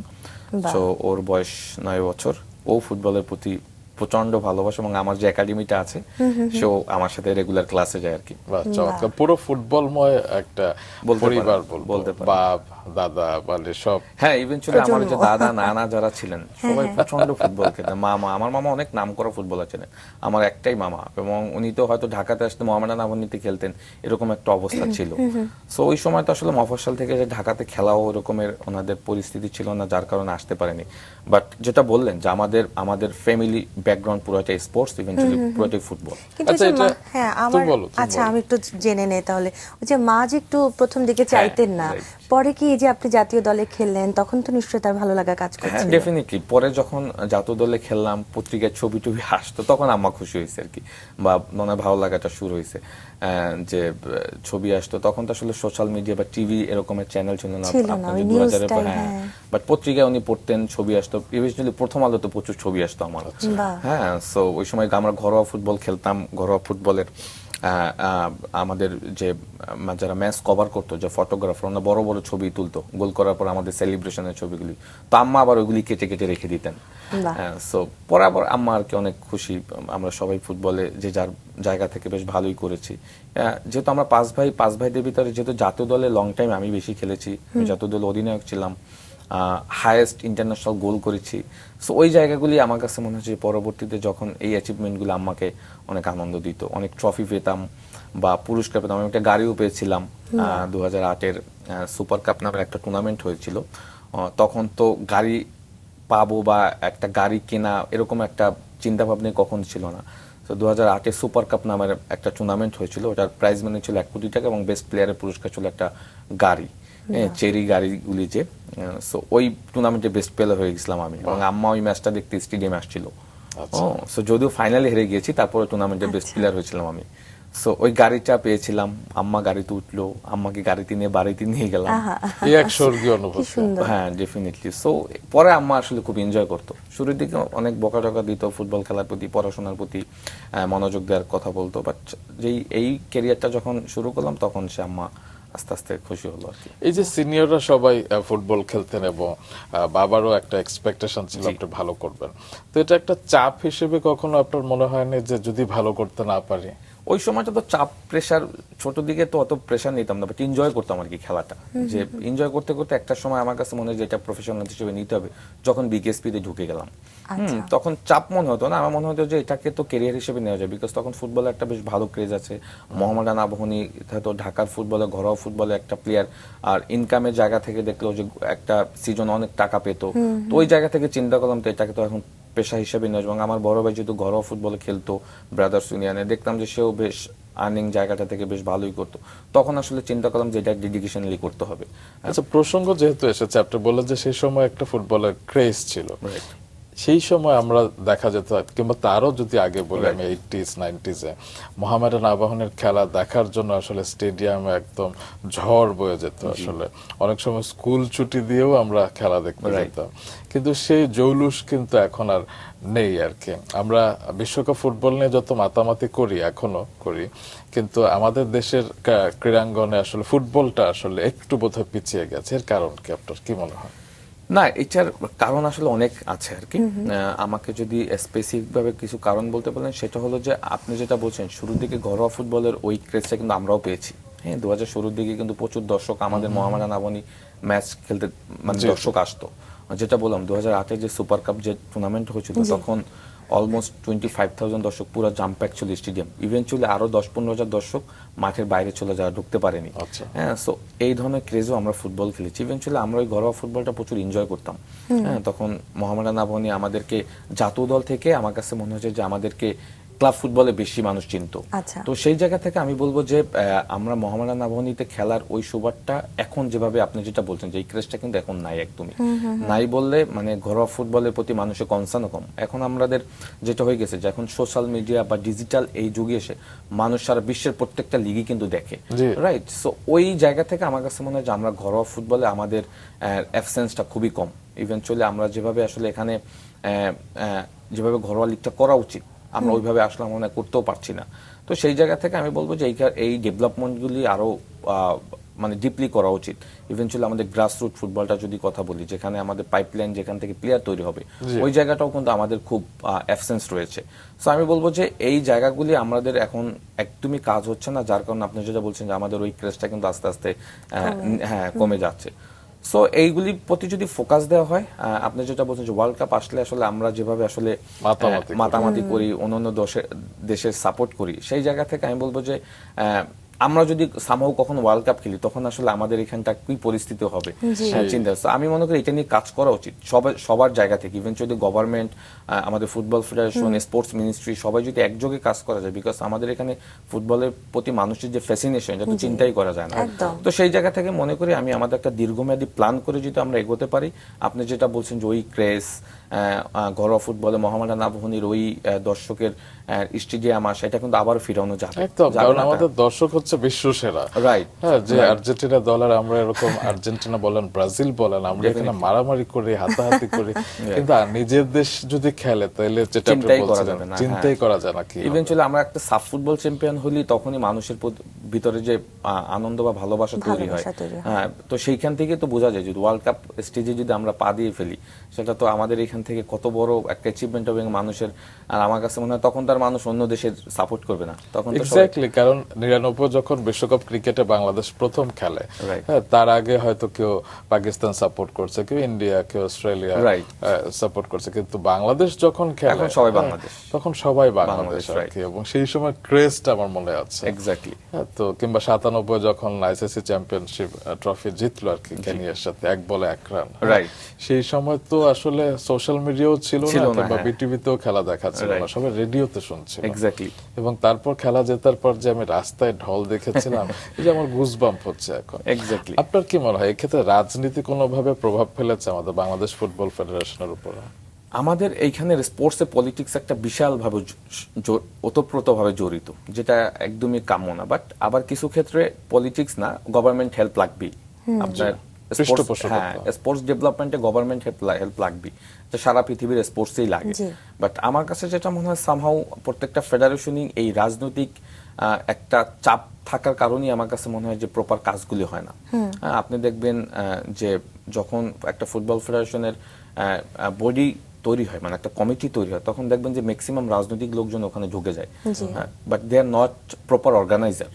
তো ওর বয়স 9 বছর। ও ফুটবলের প্রতি প্রচন্ড ভালোবাসা, এবং আমার যে একাডেমিটা আছে সেও আমার সাথে রেগুলার ক্লাসে যায় আর কি। চমৎকার, পুরো ফুটবলময় একটা পরিবার বলতে বাপ দাদা মানে সব। হ্যাঁ, ইভেন্চুয়ালি আমার যে দাদা নানা যারা ছিলেন সবাই প্রচন্ড ফুটবল খেলতেন। আমার মামা অনেক নামকরা ফুটবলার ছিলেন, আমার একটাই মামা, এবং উনি তো হয়তো ঢাকাতে আসতে মোহামেডান আবাহনীতে খেলতেন, এরকম একটা অবস্থা ছিল। সো ওই সময় তো আসলে মফস্বল থেকে যে ঢাকাতে খেলাও ওরকমের ওনাদের পরিস্থিতি ছিল না, যার কারণে আসতে পারেনি। বাট যেটা বললেন যে আমাদের ফ্যামিলি ব্যাকগ্রাউন্ড পুরোটাই স্পোর্টস, ইভেন্চুয়ালি পুরোটাই ফুটবল। হ্যাঁ, আচ্ছা আমি একটু জেনে নেই তাহলে। ওই যে মা যে একটু প্রথম দিকে চাইতেন না, পরে কি যে আপনি জাতীয় দলে খেললেন, তখন তো নিশ্চয়ই তার ভালো লাগা কাজ করছে? হ্যাঁ, ডেফিনেটলি। পরে যখন জাতীয় দলে খেললাম, পত্রিকায় ছবি টবি আসতো, তখন আম্মা খুশি হয়েছে আর কি, বা মনে ভালো লাগাটা শুরু হয়েছে যে ছবি আসতো। তখন তো আসলে সোশ্যাল মিডিয়া বা টিভি এরকমের চ্যানেল ছিল না, আপনাদের 2000-এর। হ্যাঁ, বাট পত্রিকায় উনি পড়তেন, ছবি আসতো, ইভেন্চুয়ালি প্রথম আলোতে প্রচুর ছবি আসতো আমার। হ্যাঁ, সো ওই সময় আমরা ঘরোয়া ফুটবল খেলতাম। ঘরোয়া ফুটবলের আমাদের যে যারা ম্যাচ কভার করতো, যে ফটোগ্রাফার, ওরা বড় বড় ছবি তুলতো গোল করার পর আমাদের সেলিব্রেশনের ছবিগুলি, তো আম্মা আবার ওইগুলি কেটে কেটে রেখে দিতেন। সো পরে আবার আম্মা আর কি অনেক খুশি, আমরা সবাই ফুটবলে যে যার জায়গা থেকে বেশ ভালোই করেছি। যেহেতু আমরা 5 ভাইদের ভিতরে যেহেতু জাতীয় দলে লং টাইম আমি বেশি খেলেছি, জাতীয় দল অধিনায়ক ছিলাম, হাইয়েস্ট ইন্টারন্যাশনাল গোল করেছি। সো ওই জায়গাগুলি আমার কাছে মনে হচ্ছে পরবর্তীতে যখন এই অ্যাচিভমেন্টগুলো আমাকে অনেক আনন্দ দিত, অনেক ট্রফি পেতাম বা পুরস্কার পেতাম। আমি একটা গাড়িও পেয়েছিলাম 2008-এর সুপার কাপ নামের একটা টুর্নামেন্ট হয়েছিল। তখন তো গাড়ি পাবো বা একটা গাড়ি কেনা এরকম একটা চিন্তা ভাবনা কখন ছিল না। তো 2008-এ সুপার কাপ নামের একটা টুর্নামেন্ট হয়েছিল, ওটার প্রাইজ মানি ছিল 1 কোটি টাকা, এবং বেস্ট প্লেয়ারের পুরস্কার ছিল একটা গাড়ি, চেরি গাড়িগুলি যে। সো ওই টুর্নামেন্টে বেস্ট প্লেয়ার হয়ে গেছিলাম আমি, এবং আম্মা ওই ম্যাচটা দেখতে স্টেডিয়ামে আসছিল। আচ্ছা। সো যদিও ফাইনালে হেরে গিয়েছি, তারপরে টুর্নামেন্টের বেস্ট প্লেয়ার হয়েছিলাম আমি। সো ওই গাড়িটা পেয়েছিলাম, আম্মা গাড়িতে উঠলো, আম্মাকে গাড়িতে নিয়ে বাড়িতে নিয়ে গেলাম। এই এক স্বর্গীয় কি অনুভূতি। সুন্দর। হ্যাঁ, ডেফিনেটলি। সো পরে আম্মা আসলে খুব এনজয় করতো। শুরুর দিকে অনেক বকাঝকা দিত, ফুটবল খেলার প্রতি, পড়াশোনার প্রতি মনোযোগ দেওয়ার কথা বলতো, বাট যেই এই ক্যারিয়ারটা যখন শুরু করলাম তখন সে আম্মা আস্তে আস্তে খুশি হলো আর কি। এই যে সিনিয়ররা সবাই ফুটবল খেলতেন এবং বাবারও একটা এক্সপেকটেশন ছিল আপনি ভালো করবেন, তো এটা একটা চাপ হিসেবে কখনো আপনার মনে হয় না যে যদি ভালো করতে না পারি? ওই সময়টা তো চাপ, প্রেশার, ছোট দিকে তো অত প্রেশার নিতাম না, বাট এনজয় করতাম আর কি খেলাটা। যে এনজয় করতে করতে একটা সময় আমার কাছে মনে হয় যে এটা প্রফেশনাল হিসেবে নিতে হবে, যখন বিকেএসপি তে ঢুকে গেলাম। তখন চাপ মনে হতো না, আমার মনে হতো যে এটাকে তো ক্যারিয়ার হিসেবে নেওয়া যায়, বিকজ তখন ফুটবলে একটা বেশ ভালো ক্রেজ আছে। মোহামেডান আবাহনী তো ঢাকার ফুটবলে, ঘরোয়া ফুটবলে একটা প্লেয়ার, আর ইনকামের জায়গা থেকে দেখলো যে একটা সিজন অনেক টাকা পেতো, তো ওই জায়গা থেকে চিন্তা করলাম তো এটাকে তো এখন পেশা হিসেবে নেওয়া। এবং আমার বড় ভাই যেহেতু ঘরোয়া ফুটবলে খেলতো ব্রাদার্স ইউনিয়নে, দেখতাম যে সেও বেশ আর্নিং জায়গাটা থেকে বেশ ভালোই করতো, তখন আসলে চিন্তা করলাম যে এটা ডেডিকেশনলি করতে হবে। আচ্ছা, প্রসঙ্গ যেহেতু এসেছে, আপনি বললেন যে সেই সময় একটা ফুটবলের ক্রেজ ছিল। সেই সময় আমরা দেখা যেত, কিংবা তারও যদি আগে বলি আমি 80s 90s এ মোহামেডান আবাহনীর খেলা দেখার জন্য আসলে স্টেডিয়ামে একদম ঝড় বয়ে যেত। আসলে অনেক সময় স্কুল ছুটি দিয়েও আমরা খেলা দেখতে যেতাম, কিন্তু সেই জৌলুস কিন্তু এখন আর নেই আর কি। আমরা বিশ্বকাপ ফুটবল নিয়ে যত মাতামাতি করি, এখনো করি, কিন্তু আমাদের দেশের ক্রীড়াঙ্গনে আসলে ফুটবলটা আসলে একটু বোধহয় পিছিয়ে গেছে। এর কারণ কি, আপনার কি মনে হয়? না, এটার কারণ আসলে অনেক আছে আর কি। আমাকে যদি স্পেসিফিক ভাবে কিছু কারণ বলতে বলেন, সেটা হলো যে আপনি যেটা বলছেন শুরুর দিকে ঘরোয়া ফুটবলের ওই ক্রেজটা কিন্তু আমরাও পেয়েছি। হ্যাঁ, 2000 শুরুর দিকে কিন্তু প্রচুর দর্শক আমাদের মোহামেডান আবাহনী ম্যাচ খেলতে, মানে দর্শক আসতো। যেটা বললাম 2008 যে সুপার কাপ যে টুর্নামেন্ট হয়েছিল, তখন অলমোস্ট 25,000 দর্শক, পুরো জাম প্যাক ছিল স্টেডিয়াম। ইভেনচুয়ালি আরো 10-15 হাজার দর্শক মাঠের বাইরে চলে যাওয়া, ঢুকতে পারেনি। হ্যাঁ, সো এই ধরনের ক্রেজও আমরা ফুটবল খেলেছি। ইভেনচুয়ালি আমরা ওই ঘরোয়া ফুটবলটা প্রচুর এনজয় করতাম। হ্যাঁ, তখন মোহামেডান আবাহনী আমাদেরকে জাতীয় দল থেকে, আমার কাছে মনে হচ্ছে যে আমাদেরকে ক্লাব ফুটবলে বেশি মানুষ চিনত। তো সেই জায়গা থেকে আমি বলবো যে আমরা মোহামেডান আবাহনীতে খেলার ওই সুবাদটা এখন যেভাবে আপনি যেটা বলছেন যে এই ক্রেজটা কিন্তু এখন নাই, একদমই নাই বললে মানে ঘরোয়া ফুটবলের প্রতি মানুষের কনসার্ন কম। এখন আমাদের যেটা হয়ে গেছে যে এখন সোশ্যাল মিডিয়া বা ডিজিটাল এই যুগে এসে মানুষ সারা বিশ্বের প্রত্যেকটা লিগই কিন্তু দেখে, রাইট? সো ওই জায়গা থেকে আমার কাছে মনে হয় যে আমরা ঘরোয়া ফুটবলে আমাদের অ্যাবসেন্সটা খুবই কম। ইভেনচুয়ালি আমরা যেভাবে আসলে এখানে যেভাবে ঘরোয়া লিগটা করা উচিত, আমরা ওইভাবে আসলে মনে করতেও পারছি না। তো সেই জায়গা থেকে আমি বলবো যে এই ডেভেলপমেন্টগুলি আরো মানে ডিপলি করা উচিত। ইভেনচুয়ালি আমাদের গ্রাসরুট ফুটবলটা যদি কথা বলি, যেখানে আমাদের পাইপলাইন, যেখান থেকে প্লেয়ার তৈরি হবে, ওই জায়গাটাও কিন্তু আমাদের খুব অ্যাবসেন্স রয়েছে। সো আমি বলবো যে এই জায়গাগুলি আমাদের এখন একদমই কাজ হচ্ছে না, যার কারণে আপনি যেটা বলছেন যে আমাদের ওই ক্রেজটা কিন্তু আস্তে আস্তে কমে যাচ্ছে। সো এইগুলির প্রতি যদি ফোকাস দেওয়া হয়, আপনি যেটা বলছেন যে ওয়ার্ল্ড কাপ আসলে আসলে আমরা যেভাবে আসলে মাতামাতি করি, অন্যান্য দেশের সাপোর্ট করি, সেই জায়গা থেকে আমি বলবো যে আমরা যদি সামহাও কখনো ওয়ার্ল্ড কাপ খেলি, তখন আসলে আমাদের এখানটা কি পরিস্থিতি হবে চিন্তা। আমি মনে করি এটা নিয়ে কাজ করা উচিত সবার জায়গা থেকে। ইভেনচুয়ালি গভর্নমেন্ট, আমাদের ফুটবল ফেডারেশন, স্পোর্টস মিনিস্ট্রি, সবাই যদি একযোগে কাজ করা যায়, বিকজ আমাদের এখানে ফুটবলের প্রতি মানুষের যে ফ্যাসিনেশন, এটা তো চিন্তাই করা যায় না। তো সেই জায়গা থেকে মনে করি আমি আমাদের একটা দীর্ঘমেয়াদী প্ল্যান করে যদি আমরা এগোতে পারি, আপনি যেটা বলছেন যে ওই ক্রেজ, ঘরোয়া ফুটবলে মোহামেডান আবাহনীর ওই দর্শকের স্টেডিয়াম আসা, এটা কিন্তু আবার ফিরানো যাবে। কারণ আমাদের দর্শক হচ্ছে বিশ্ব সেরা, রাইট? হ্যাঁ, যে আর্জেন্টিনা দল আর আমরা এরকম আর্জেন্টিনা বলেন, ব্রাজিল বলেন, আমরা এখানে মারামারি করি, হাতাহাতি করি, কিন্তু নিজের দেশ যদি খেলে তাহলে যেটা চিন্তাই করা যাবে না, চিন্তাই করা যায় না। কি ইভেনচুয়ালি আমরা একটা সাফ ফুটবল চ্যাম্পিয়ন হলি, তখনই মানুষের ভিতরে যে আনন্দ বা ভালোবাসা তৈরি হয়। হ্যাঁ, তো সেইখান থেকে তো বোঝা যায় যদি ওয়ার্ল্ড কাপ স্টেজে যদি আমরা পা দিয়ে ফেলি, সেটা তো আমাদের এখান থেকে কত বড় একটা অ্যাচিভমেন্ট হবে মানুষের। আর আমার কাছে মনে হয় তখন তার মানুষ অন্য দেশের সাপোর্ট করবে না, তখন এক্স্যাক্টলি। কারণ 99 যখন বিশ্বকাপ ক্রিকেটে বাংলাদেশ প্রথম খেলে, তার আগে হয়তো কেউ পাকিস্তান সাপোর্ট করছে, কেউ ইন্ডিয়া, কেউ অস্ট্রেলিয়া সাপোর্ট করছে, কিন্তু বাংলাদেশ যখন খেলে সবাই বাংলাদেশ, তখন সবাই বাংলাদেশ আর কি। এবং সেই সময় ক্রেজটা আমার মনে আছে। এক্স্যাক্টলি। তো কিংবা 97 যখন আইসিসি চ্যাম্পিয়নশিপ ট্রফি জিতলো আর কি কেনিয়ার সাথে 1 বলে 1 রান, রাইট? সেই সময় তো আসলে সোশ্যাল মিডিয়াও ছিল না, বা বিটিভিতেও খেলা দেখাচ্ছিল না, সবাই রেডিওতে শুনছিল। এক্স্যাক্টলি। এবং তারপর খেলা জেতার পর যে আমি রাস্তায় ঢল দেখেছিলাম, এই যে আমার গুজবাম্প হচ্ছে এখন। এক্স্যাক্টলি। আপনার কি মনে হয় এক্ষেত্রে রাজনীতি কোনোভাবে প্রভাব ফেলেছে আমাদের বাংলাদেশ ফুটবল ফেডারেশনের উপর? আমাদের এইখানে স্পোর্টসে পলিটিক্স একটা বিশালভাবে ওতপ্রোতভাবে জড়িত, যেটা একদমই কাম্য না। বাট আবার কিছু ক্ষেত্রে পলিটিক্স না, গভর্নমেন্ট হেল্প লাগবেই। আপনার স্পোর্টস ডেভেলপমেন্টে গভর্নমেন্ট হেল্প লাগবে, সারা পৃথিবীর স্পোর্টসেই লাগে। বাট আমার কাছে যেটা মনে হয় সামহাউ প্রত্যেকটা ফেডারেশনই এই রাজনৈতিক একটা চাপ থাকার কারণেই আমার কাছে মনে হয় যে প্রপার কাজগুলি হয় না। আপনি দেখবেন যে যখন একটা ফুটবল ফেডারেশনের বডি তৈরি হয়, মানে একটা কমিটি তৈরি হয়, তখন দেখবেন যে ম্যাক্সিমাম রাজনৈতিক লোকজন ওখানে ঢুকে যায়, but they are not proper organiser.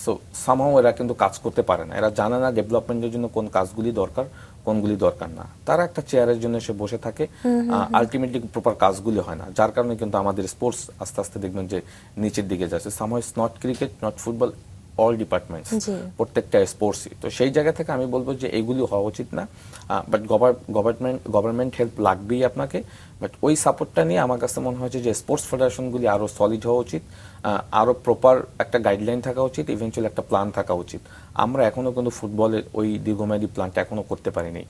So somehow এরা কিন্তু কাজ করতে পারে না, এরা জানে না ডেভেলপমেন্টের জন্য কোন কাজগুলি দরকার, কোনগুলি দরকার না। তারা একটা চেয়ারের জন্য এসে বসে থাকে, আলটিমেটলি প্রপার কাজগুলি হয় না, যার কারণে কিন্তু আমাদের স্পোর্টস আস্তে আস্তে দেখবেন যে নিচের দিকে যাচ্ছে। Somehow it's not cricket, not football, all departments, প্রত্যেকটা স্পোর্টসই। তো সেই জায়গা থেকে আমি বলবো যে এইগুলি হওয়া উচিত না। বাট গভর্নমেন্ট হেল্প লাগবেই আপনাকে, বাট ওই সাপোর্টটা নিয়ে আমার কাছে মনে হয়েছে যে স্পোর্টস ফেডারেশনগুলি আরো সলিড হওয়া উচিত, আরো প্রপার একটা গাইডলাইন থাকা উচিত, ইভেন্চুয়ালি একটা প্ল্যান থাকা উচিত। আমরা এখনো কিন্তু ফুটবলের ওই দীর্ঘমেয়াদী প্ল্যানটা এখনো করতে পারিনি।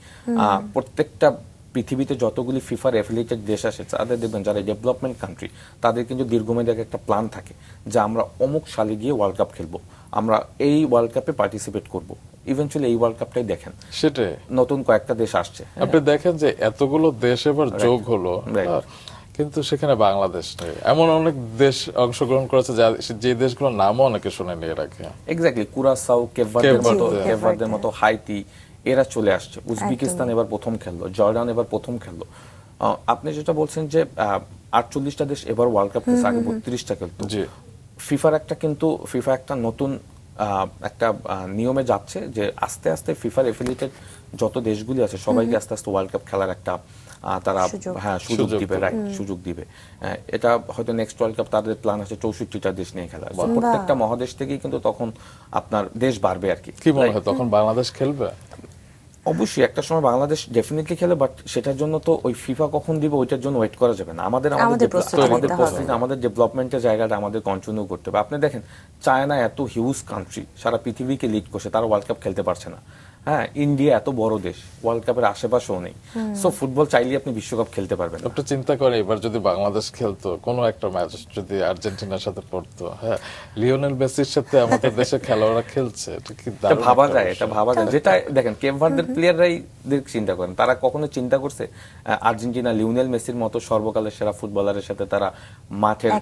প্রত্যেকটা পৃথিবীতে যতগুলি ফিফার অ্যাফিলিয়েটেড দেশ আছে, তাদের দেখবেন যারা ডেভেলপমেন্ট কান্ট্রি, তাদের কিন্তু দীর্ঘমেয়াদী একটা প্ল্যান থাকে যে আমরা অমুক সালে গিয়ে ওয়ার্ল্ড কাপ খেলবো, আমরা এই ওয়ার্ল্ড কাপে পার্টিসিপেট করব। ইভেন্চুয়ালি এই ওয়ার্ল্ড কাপটাই দেখেন, সেটাই নতুন কয়েকটা দেশ আসছে। আপনি দেখেন যে এতগুলো দেশ এবার যোগ হলো, কিন্তু সেখানে বাংলাদেশ নেই। এমন অনেক দেশ অংশগ্রহণ করেছে যে দেশগুলোর নামও অনেকে শুনেনি এর আগে। এক্স্যাক্টলি, কুরাসাও, কেপভার্দের মতো, হাইতি, এরা চলে আসছে। উজবেকিস্তান এবার প্রথম খেললো, জর্ডান এবার প্রথম খেললো। আপনি যেটা বলছেন যে 48টা দেশ এবার ওয়ার্ল্ড কাপ খেলছে, আগে 32টা খেলতো। ফিফা একটা নতুন একটা নিয়মে যাচ্ছে যে আস্তে আস্তে ফিফার এফিলিয়েটেড যত দেশগুলি আছে সবাইকে আস্তে আস্তে ওয়ার্ল্ড কাপ খেলার একটা তারা সুযোগ দিবে, সুযোগ দিবে। এটা হয়তো নেক্সট ওয়ার্ল্ড কাপ তাদের প্ল্যান আছে 64টা দেশ নিয়ে খেলা। প্রত্যেকটা মহাদেশ থেকেই কিন্তু তখন আপনার দেশ বাড়বে আর কি। কি মনে হয় তখন বাংলাদেশ খেলবে? অবশ্যই একটা সময় বাংলাদেশ ডেফিনেটলি খেলে, বাট সেটার জন্য তো ওই ফিফা কখন দিবে ওইটার জন্য ওয়েট করা যাবে না। আমাদের প্রস্তুতি, আমাদের ডেভেলপমেন্টের জায়গাটা আমাদের কন্টিনিউ করতে হবে। আপনি দেখেন চায়না এত হিউজ কান্ট্রি, সারা পৃথিবীকে লিড করছে, তারা ওয়ার্ল্ড কাপ খেলতে পারছে না। হ্যাঁ, ইন্ডিয়া এত বড় দেশ, ওয়ার্ল্ড কাপের আশেপাশেও নেই। সো ফুটবল চাইলে আপনি বিশ্বকাপ খেলতে পারবেন। একটু চিন্তা করে এবার যদি বাংলাদেশ খেলতো, কোনো একটা ম্যাচ যদি আর্জেন্টিনার সাথে পড়তো, হ্যাঁ, লিওনেল মেসির সাথে আমাদের দেশের খেলোয়াড়রা খেলছে, এটা কি দারুণ ভাবা যায়, এটা ভাবা যায়। যেটা দেখেন কেপভার্দের প্লেয়াররাই চিন্তা করেন, তারা কখনো চিন্তা করছে আর্জেন্টিনা লিওনেল মেসির মতো সর্বকালের সেরা ফুটবলারের সাথে তারা মাঠের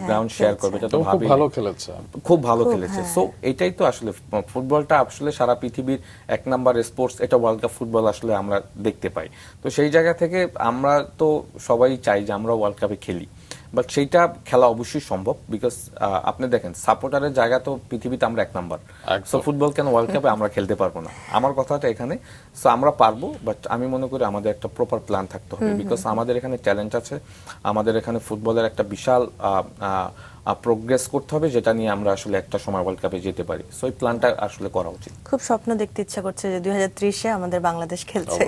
গ্রাউন্ড শেয়ার করবে? এটা তো খুব ভালো খেলেছে, খুব ভালো খেলেছে। সো এটাই তো আসলে ফুটবলটা আসলে সারা পৃথিবীর এক নাম্বার স্পোর্টস, এটা ওয়ার্ল্ড কাপ ফুটবল আসলে আমরা দেখতে পাই। তো সেই জায়গা থেকে আমরা তো সবাই চাই যে আমরা ওয়ার্ল্ড কাপে খেলি, বাট সেইটা খেলা অবশ্যই সম্ভব। বিকজ আপনি দেখেন সাপোর্টারের জায়গা তো পৃথিবীতে আমরা এক নাম্বার। সো ফুটবল কেন ওয়ার্ল্ড কাপে আমরা খেলতে পারবো না? আমার কথাটা এখানে। সো আমরা পারবো, বাট আমি মনে করি আমাদের একটা প্রপার প্ল্যান থাকতে হবে। বিকজ আমাদের এখানে ট্যালেন্ট আছে, আমাদের এখানে ফুটবলের একটা বিশাল প্রোগ্রেস করতে হবে, যেটা নিয়ে আমরা আসলে একটা সময় ওয়ার্ল্ড কাপে যেতে পারি। সো এই প্ল্যানটা আসলে করা উচিত। খুব স্বপ্ন দেখতে ইচ্ছা করছে যে 2030-এ আমাদের বাংলাদেশ খেলছে।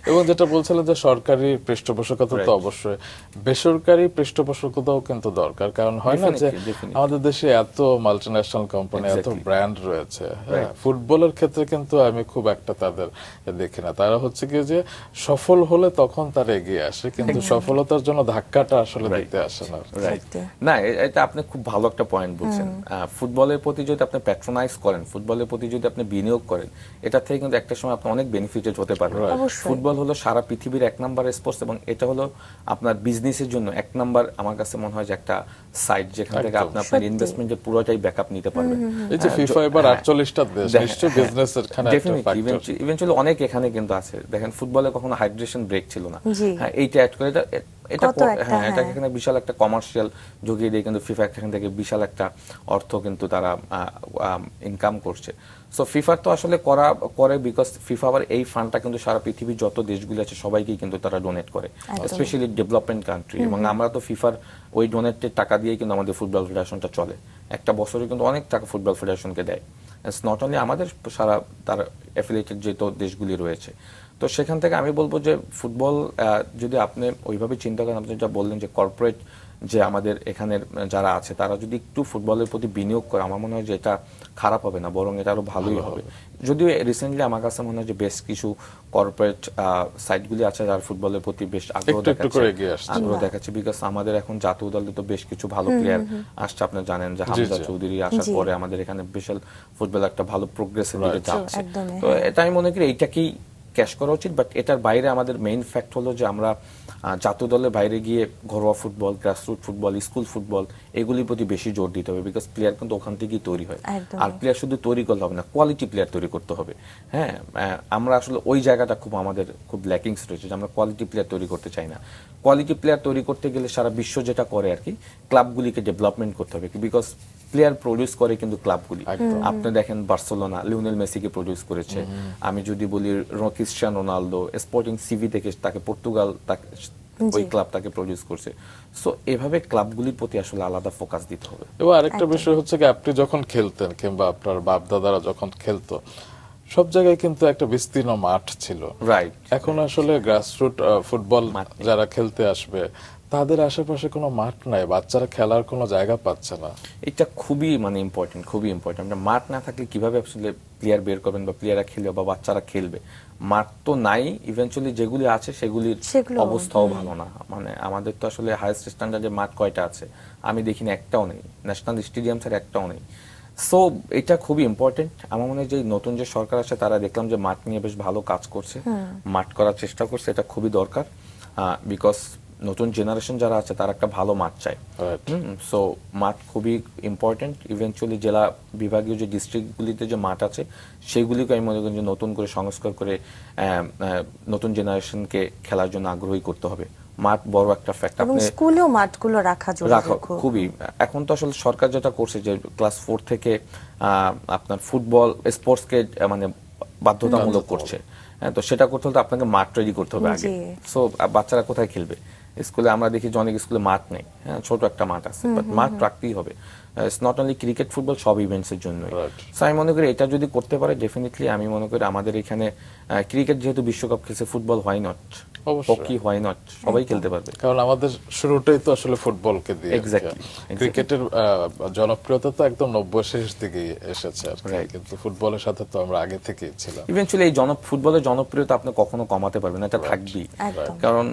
এবং যেটা বলছিলেন যে সরকারি পৃষ্ঠপোষকতা তো অবশ্যই, বেসরকারি পৃষ্ঠপোষকতাও কিন্তু দরকার। কারণ হয় না যে আমাদের দেশে এত মাল্টিন্যাশনাল কোম্পানি, এত ব্র্যান্ড রয়েছে, ফুটবলের ক্ষেত্রে কিন্তু আমি খুব একটা তাদের দেখি না। তারা হচ্ছে কি যে সফল হলে তখন তারা এগিয়ে আসে, কিন্তু সফলতার জন্য ধাক্কাটা আসলে দিতে আসে না। না, এটা আপনি খুব ভালো একটা পয়েন্ট বলছেন। ফুটবলের প্রতি যদি আপনি প্যাট্রোনাইজ করেন, ফুটবলের প্রতি যদি আপনি বিনিয়োগ করেন, এটা থেকে কিন্তু একটা সময় আপনি অনেক বেনিফিটেড হতে পারবেন। ফুটবল হলো সারা পৃথিবীর এক নাম্বার স্পোর্টস, এবং এটা হলো আপনার বিজনেসের জন্য এক নাম্বার। আমার কাছে মনে হয় যে একটা সাইট যেখান থেকে আপনি আপনার ইনভেস্টমেন্টের পুরোটাই ব্যাকআপ নিতে পারবেন। এই যে ফিফা এবার 48টা দেশ, নিশ্চয়ই বিজনেসের খানে একটা ফ্যাক্টর ইভেন্চুয়ালি অনেক এখানে কিন্তু আছে। দেখেন ফুটবলে কখনো হাইড্রেশন ব্রেক ছিল না। হ্যাঁ, এইটা অ্যাড করে এটা এখানে বিশাল একটা কমার্শিয়াল যোগিয়ে দিয়ে কিন্তু ফিফা এখান থেকে বিশাল একটা অর্থ কিন্তু তারা ইনকাম করছে। সো ফিফার তো আসলে করে বিকজ ফিফা আবার এই ফান্ডটা কিন্তু সারা পৃথিবীর যত দেশগুলো আছে সবাইকেই কিন্তু তারা ডোনেট করে, স্পেশালি ডেভেলপমেন্ট কান্ট্রি। এবং আমরা তো ফিফার ওই ডোনেটের টাকা দিয়ে কিন্তু আমাদের ফুটবল ফেডারেশনটা চলে। একটা বছরে কিন্তু অনেক টাকা ফুটবল ফেডারেশনকে দেয়। ইটস নট অনলি আমাদের, সারা তার অ্যাফিলিয়েটেড যে দেশগুলি রয়েছে। তো সেখান থেকে আমি বলবো যে ফুটবল যদি আপনি ওইভাবে চিন্তা করেন, আপনি যেটা বললেন যে কর্পোরেট যে আমাদের এখানের যারা আছে তারা যদি একটু ফুটবলের প্রতি বিনিয়োগ করে, আমার মনে হয় যে এটা খারাপ হবে না, বরং এটা আরো ভালোই হবে। যদিও রিসেন্টলি আমার কাছে মনে হয় যে বেশ কিছু কর্পোরেট সাইটগুলি আছে যারা ফুটবলের প্রতি বেশ আগ্রহ দেখাচ্ছে, বিকজ আমাদের এখন জাতীয় দলে তো বেশ কিছু ভালো প্লেয়ার আসছে। আপনি জানেন যে হামজা চৌধুরী আসার পরে আমাদের এখানে বিশাল ফুটবল একটা ভালো প্রোগ্রেসের দিকে যাচ্ছে। তো এটা আমি মনে করি এইটাকেই ক্যাশ করা উচিত। বাট এটার বাইরে আমাদের মেইন ফ্যাক্ট হলো যে আমরা জাতীয় দলের বাইরে গিয়ে ঘরোয়া football, grassroot football, school football এগুলির প্রতি বেশি জোর দিতে হবে, বিকজ প্লেয়ার কিন্তু ওখান থেকেই তৈরি হয়। আর প্লেয়ার শুধু তৈরি করলে হবে না, কোয়ালিটি প্লেয়ার তৈরি করতে হবে। হ্যাঁ, আমরা আসলে ওই জায়গাটা আমাদের খুব ল্যাকিংস রয়েছে যে আমরা কোয়ালিটি প্লেয়ার তৈরি করতে চাই না। কোয়ালিটি প্লেয়ার তৈরি করতে গেলে সারা বিশ্ব যেটা করে আর কি, ক্লাবগুলিকে ডেভেলপমেন্ট করতে হবে, বিকজ প্লেয়ার প্রডিউস করে কিন্তু ক্লাবগুলি। আপনি দেখেন বার্সেলোনা লিওনেল মেসিকে প্রডিউস করেছে। আমি যদি বলি ক্রিস্টিয়ানো রোনালদো স্পোর্টিং সিভি থেকে তাকে পর্তুগাল ওই ক্লাব তাকে প্রডিউস করছে। সো এভাবে ক্লাবগুলির প্রতি আসলে আলাদা ফোকাস দিতে হবে। এবং আরেকটা বিষয় হচ্ছে কি, আপনি যখন খেলতেন কিংবা আপনার বাপ দাদারা যখন খেলতো, সব জায়গায় কিন্তু একটা বিস্তীর্ণ মাঠ ছিল। রাইট। এখন আসলে গ্রাসরুট ফুটবল যারা খেলতে আসবে তাদের আশেপাশে কোনো মাঠ নাই, বাচ্চারা খেলার কোনো জায়গা পাচ্ছে না। এটা খুবই ইম্পর্টেন্ট, খুবই ইম্পর্টেন্ট। মাঠ না থাকলে কিভাবে আসলে প্লেয়ার বের করবেন বা প্লেয়াররা খেলবে বা বাচ্চারা খেলবে? মাঠ তো নাই, ইভেনচুয়ালি যেগুলি আছে সেগুলির অবস্থাও ভালো না। আমাদের তো আসলে হাইয়েস্ট স্ট্যান্ডার্ডের মাঠ কয়টা আছে? আমি দেখিনি, একটাও নেই। ন্যাশনাল স্টেডিয়াম ছাড়া একটাও নেই। সো এটা খুবই ইম্পর্টেন্ট। আমার মনে হয় যে নতুন যে সরকার আছে তারা দেখলাম যে মাঠ নিয়ে বেশ ভালো কাজ করছে, মাঠ করার চেষ্টা করছে। এটা খুবই দরকার, বিকজ নতুন জেনারেশন যারা আছে তারা একটা ভালো মাঠ চায়। সো মাঠ খুবই ইম্পর্টেন্ট। ইভেনচুয়ালি জেলা বিভাগীয় যে ডিস্ট্রিক্টগুলিতে যে মাঠ আছে সেগুলিকে আমি মনে করি যে নতুন করে সংস্কার করে নতুন জেনারেশনকে খেলার জন্য আগ্রহী করতে হবে। মাঠ বড় একটা ফ্যাক্টর। এবং স্কুলেও মাঠগুলো রাখা খুবই। এখন তো আসলে সরকার যেটা করছে যে ক্লাস 4 থেকে আপনার ফুটবল স্পোর্টসকে বাধ্যতামূলক করছে। তো সেটা করতে হলে আপনাকে মাঠ তৈরি করতে হবে আগে। সো বাচ্চারা কোথায় খেলবে? স্কুলে আমরা দেখি যে অনেক স্কুলে মাঠ নেই, হ্যাঁ ছোট একটা মাঠ আছে, বাট মাঠ রাখতেই হবে। It's not only cricket football, সব ইভেন্টস এর জন্য। সো আমি মনে করি এটা যদি করতে পারে ডেফিনেটলি, আমি মনে করি আমাদের এখানে ক্রিকেট যেহেতু বিশ্বকাপ খেলছে, football why not, hockey why not, সবাই খেলতে পারবে। কারণ আমাদের শুরুটাই তো আসলে ফুটবলকে দিয়ে। এক্স্যাক্টলি। ক্রিকেটের জনপ্রিয়তা তো একদম 90 শেষ দিকে এসেছে, কিন্তু ফুটবলের সাথে তো আমরা আগে থেকেই ছিলাম। ইভেনচুয়ালি এই ফুটবলের জনপ্রিয়তা আপনি কখনো কমাতে পারবেন না, এটা থাকবেই। কারণ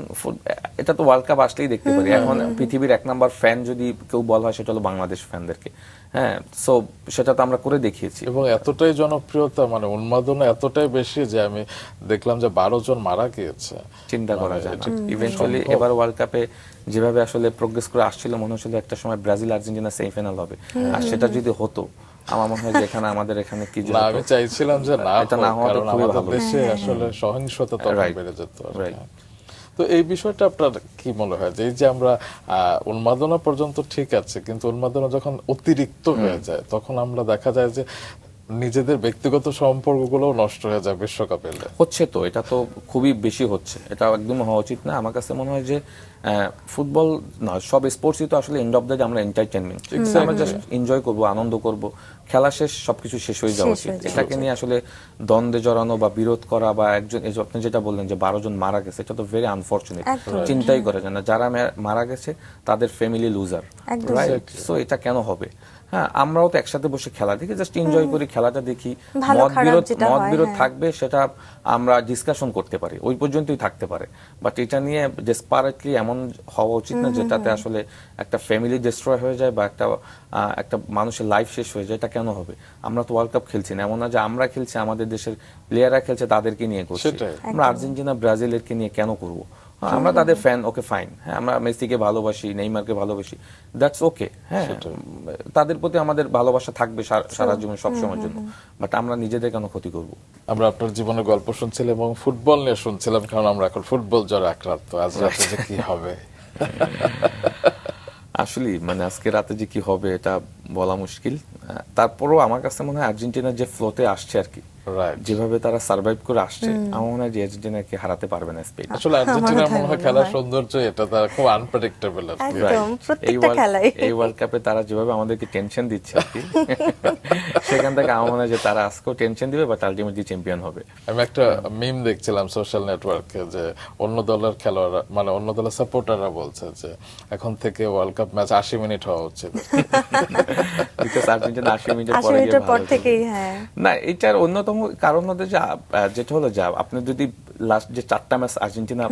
এটা তো ওয়ার্ল্ড কাপ আসলেই দেখতে পারি। এখন পৃথিবীর 1 নাম্বার ফ্যান যদি কেউ বলা হয় সেটা হলো বাংলাদেশ ফ্যানদেরকে। হ্যাঁ, সো সেটা তো আমরা করে দেখিয়েছি। এবং এতটাই জনপ্রিয়তা, উন্মাদনা এতটাই বেশি যে আমি দেখলাম যে 12 জন মারা গিয়েছে। চিন্তা করা যায় না। ইভেনচুয়ালি এবার ওয়ার্ল্ড কাপে যেভাবে আসলে প্রোগ্রেস করে আসছিল, মনে হচ্ছিল একটা সময় ব্রাজিল আর্জেন্টিনা সেমিফাইনাল হবে। আর সেটা যদি হতো, আমার মনে হয় যে এখানে আমাদের এখানে কি না, আমি চাইছিলাম যে না হওয়া, কারণ আমাদের দেশে আসলে সহিংসতা তখন বেড়ে যেত। তো এই বিষয়টা আপনার কি মনে হয় যে এই যে আমরা উন্মাদনা পর্যন্ত ঠিক আছে, কিন্তু উন্মাদনা যখন অতিরিক্ত হয়ে যায় তখন আমরা দেখা যায় যে নিজেদের ব্যক্তিগত সম্পর্কগুলো নষ্ট হয়ে যায় বিশ্বকাপে হচ্ছে। তো এটা তো খুবই বেশি হচ্ছে, এটা একদম হওয়া উচিত না। আমার কাছে মনে হয় যে ফুটবল নয়, সব স্পোর্টসই তো আসলে এন্ড অফ দ্য ডে আমরা এন্টারটেইনমেন্ট, আমরা জাস্ট এনজয় করবো, আনন্দ করব, খেলা শেষ, সবকিছু শেষ হয়ে যাওয়া উচিত। এটাকে নিয়ে আসলে দ্বন্দ্বে জড়ানো বা বিরোধ করা বা একজন, আপনি যেটা বললেন যে 12 জন মারা গেছে, এটা তো ভেরি আনফরচুনেট। চিন্তাই করা যায় না, যারা মারা গেছে তাদের ফ্যামিলি লুজার, রাইট? সো এটা কেন হবে? হ্যাঁ, আমরাও তো একসাথে বসে খেলা দেখি, জাস্ট এনজয় করি, খেলাটা দেখি। মতবিরোধ থাকবে, সেটা আমরা ডিসকাশন করতে পারি, ওই পর্যন্তই থাকতে পারে। বাট এটা নিয়ে ডেসপারেটলি এমন হওয়া উচিত না যেটাতে আসলে একটা ফ্যামিলি ডিস্ট্রয় হয়ে যায় বা একটা মানুষের লাইফ শেষ হয়ে যায়। এটা কেন হবে? আমরা তো ওয়ার্ল্ড কাপ খেলছি না, এমন না যে আমরা খেলছি, আমাদের দেশের প্লেয়াররা খেলছে, তাদেরকে নিয়ে করছি। আমরা আর্জেন্টিনা ব্রাজিলেরকে নিয়ে কেন করবো? আমরা তাদের ফ্যান, ওকে ফাইন, হ্যাঁ আমরা মেসিকে ভালোবাসি, নেইমারকে ভালোবাসি, দ্যাটস ওকে। হ্যাঁ, তাদের প্রতি আমাদের ভালোবাসা থাকবে সারা জীবন, সবসময়ের জন্য। বাট আমরা নিজেদের কেন ক্ষতি করব? আমরা আপনার জীবনের গল্প শুনছিলাম এবং ফুটবল নিয়ে শুনছিলাম, কারণ আমরা এখন ফুটবল জ্বরে আক্রান্ত। আজ রাতে যে কি হবে আসলে আজকে রাতে যে কি হবে এটা বলা মুশকিল। তারপরও আমার কাছে মনে হয় আর্জেন্টিনার যে ফ্লোতে আসছে আর কি, Right. যেভাবে তারা সার্ভাইভ করে আসছে, আমার মনে হয় যে আর্জেন্টিনাকে হারাতে পারবে না স্পেন। আসলে আর্জেন্টিনার আমারও তাই মনে হয় মনে খেলার হয়। সৌন্দর্য এটা, তারা খুব আনপ্রেডিক্টেবল আর কি। একদম, প্রত্যেকটা খেলায়। এই ওয়ার্ল্ড কাপে তারা যেভাবে আমাদেরকে টেনশন দিচ্ছে আর কি, সেখান থেকে আমার মনে হয় যে তারা আজকেও টেনশন দিবে, বাট আলটিমেটলি চ্যাম্পিয়ন হবে। আমি একটা মিম দেখছিলাম সোশ্যাল নেটওয়ার্কে, যে অন্য দলের খেলোয়াড়রা, মানে অন্য দলের সাপোর্টাররা বলছে যে এখন থেকে ওয়ার্ল্ড কাপ ম্যাচ 80 মিনিট হওয়া উচিত। বিকজ আর্জেন্টিনা 80 মিনিটের 80 পরে গিয়ে মিনিটের পর ভালো থেকেই, খেলবে। হ্যাঁ। না, এটার অন্যতম কারণ হচ্ছে যে যেটা হলো যে আপনি যদি লাস্ট যে 4টা ম্যাচ আর্জেন্টিনা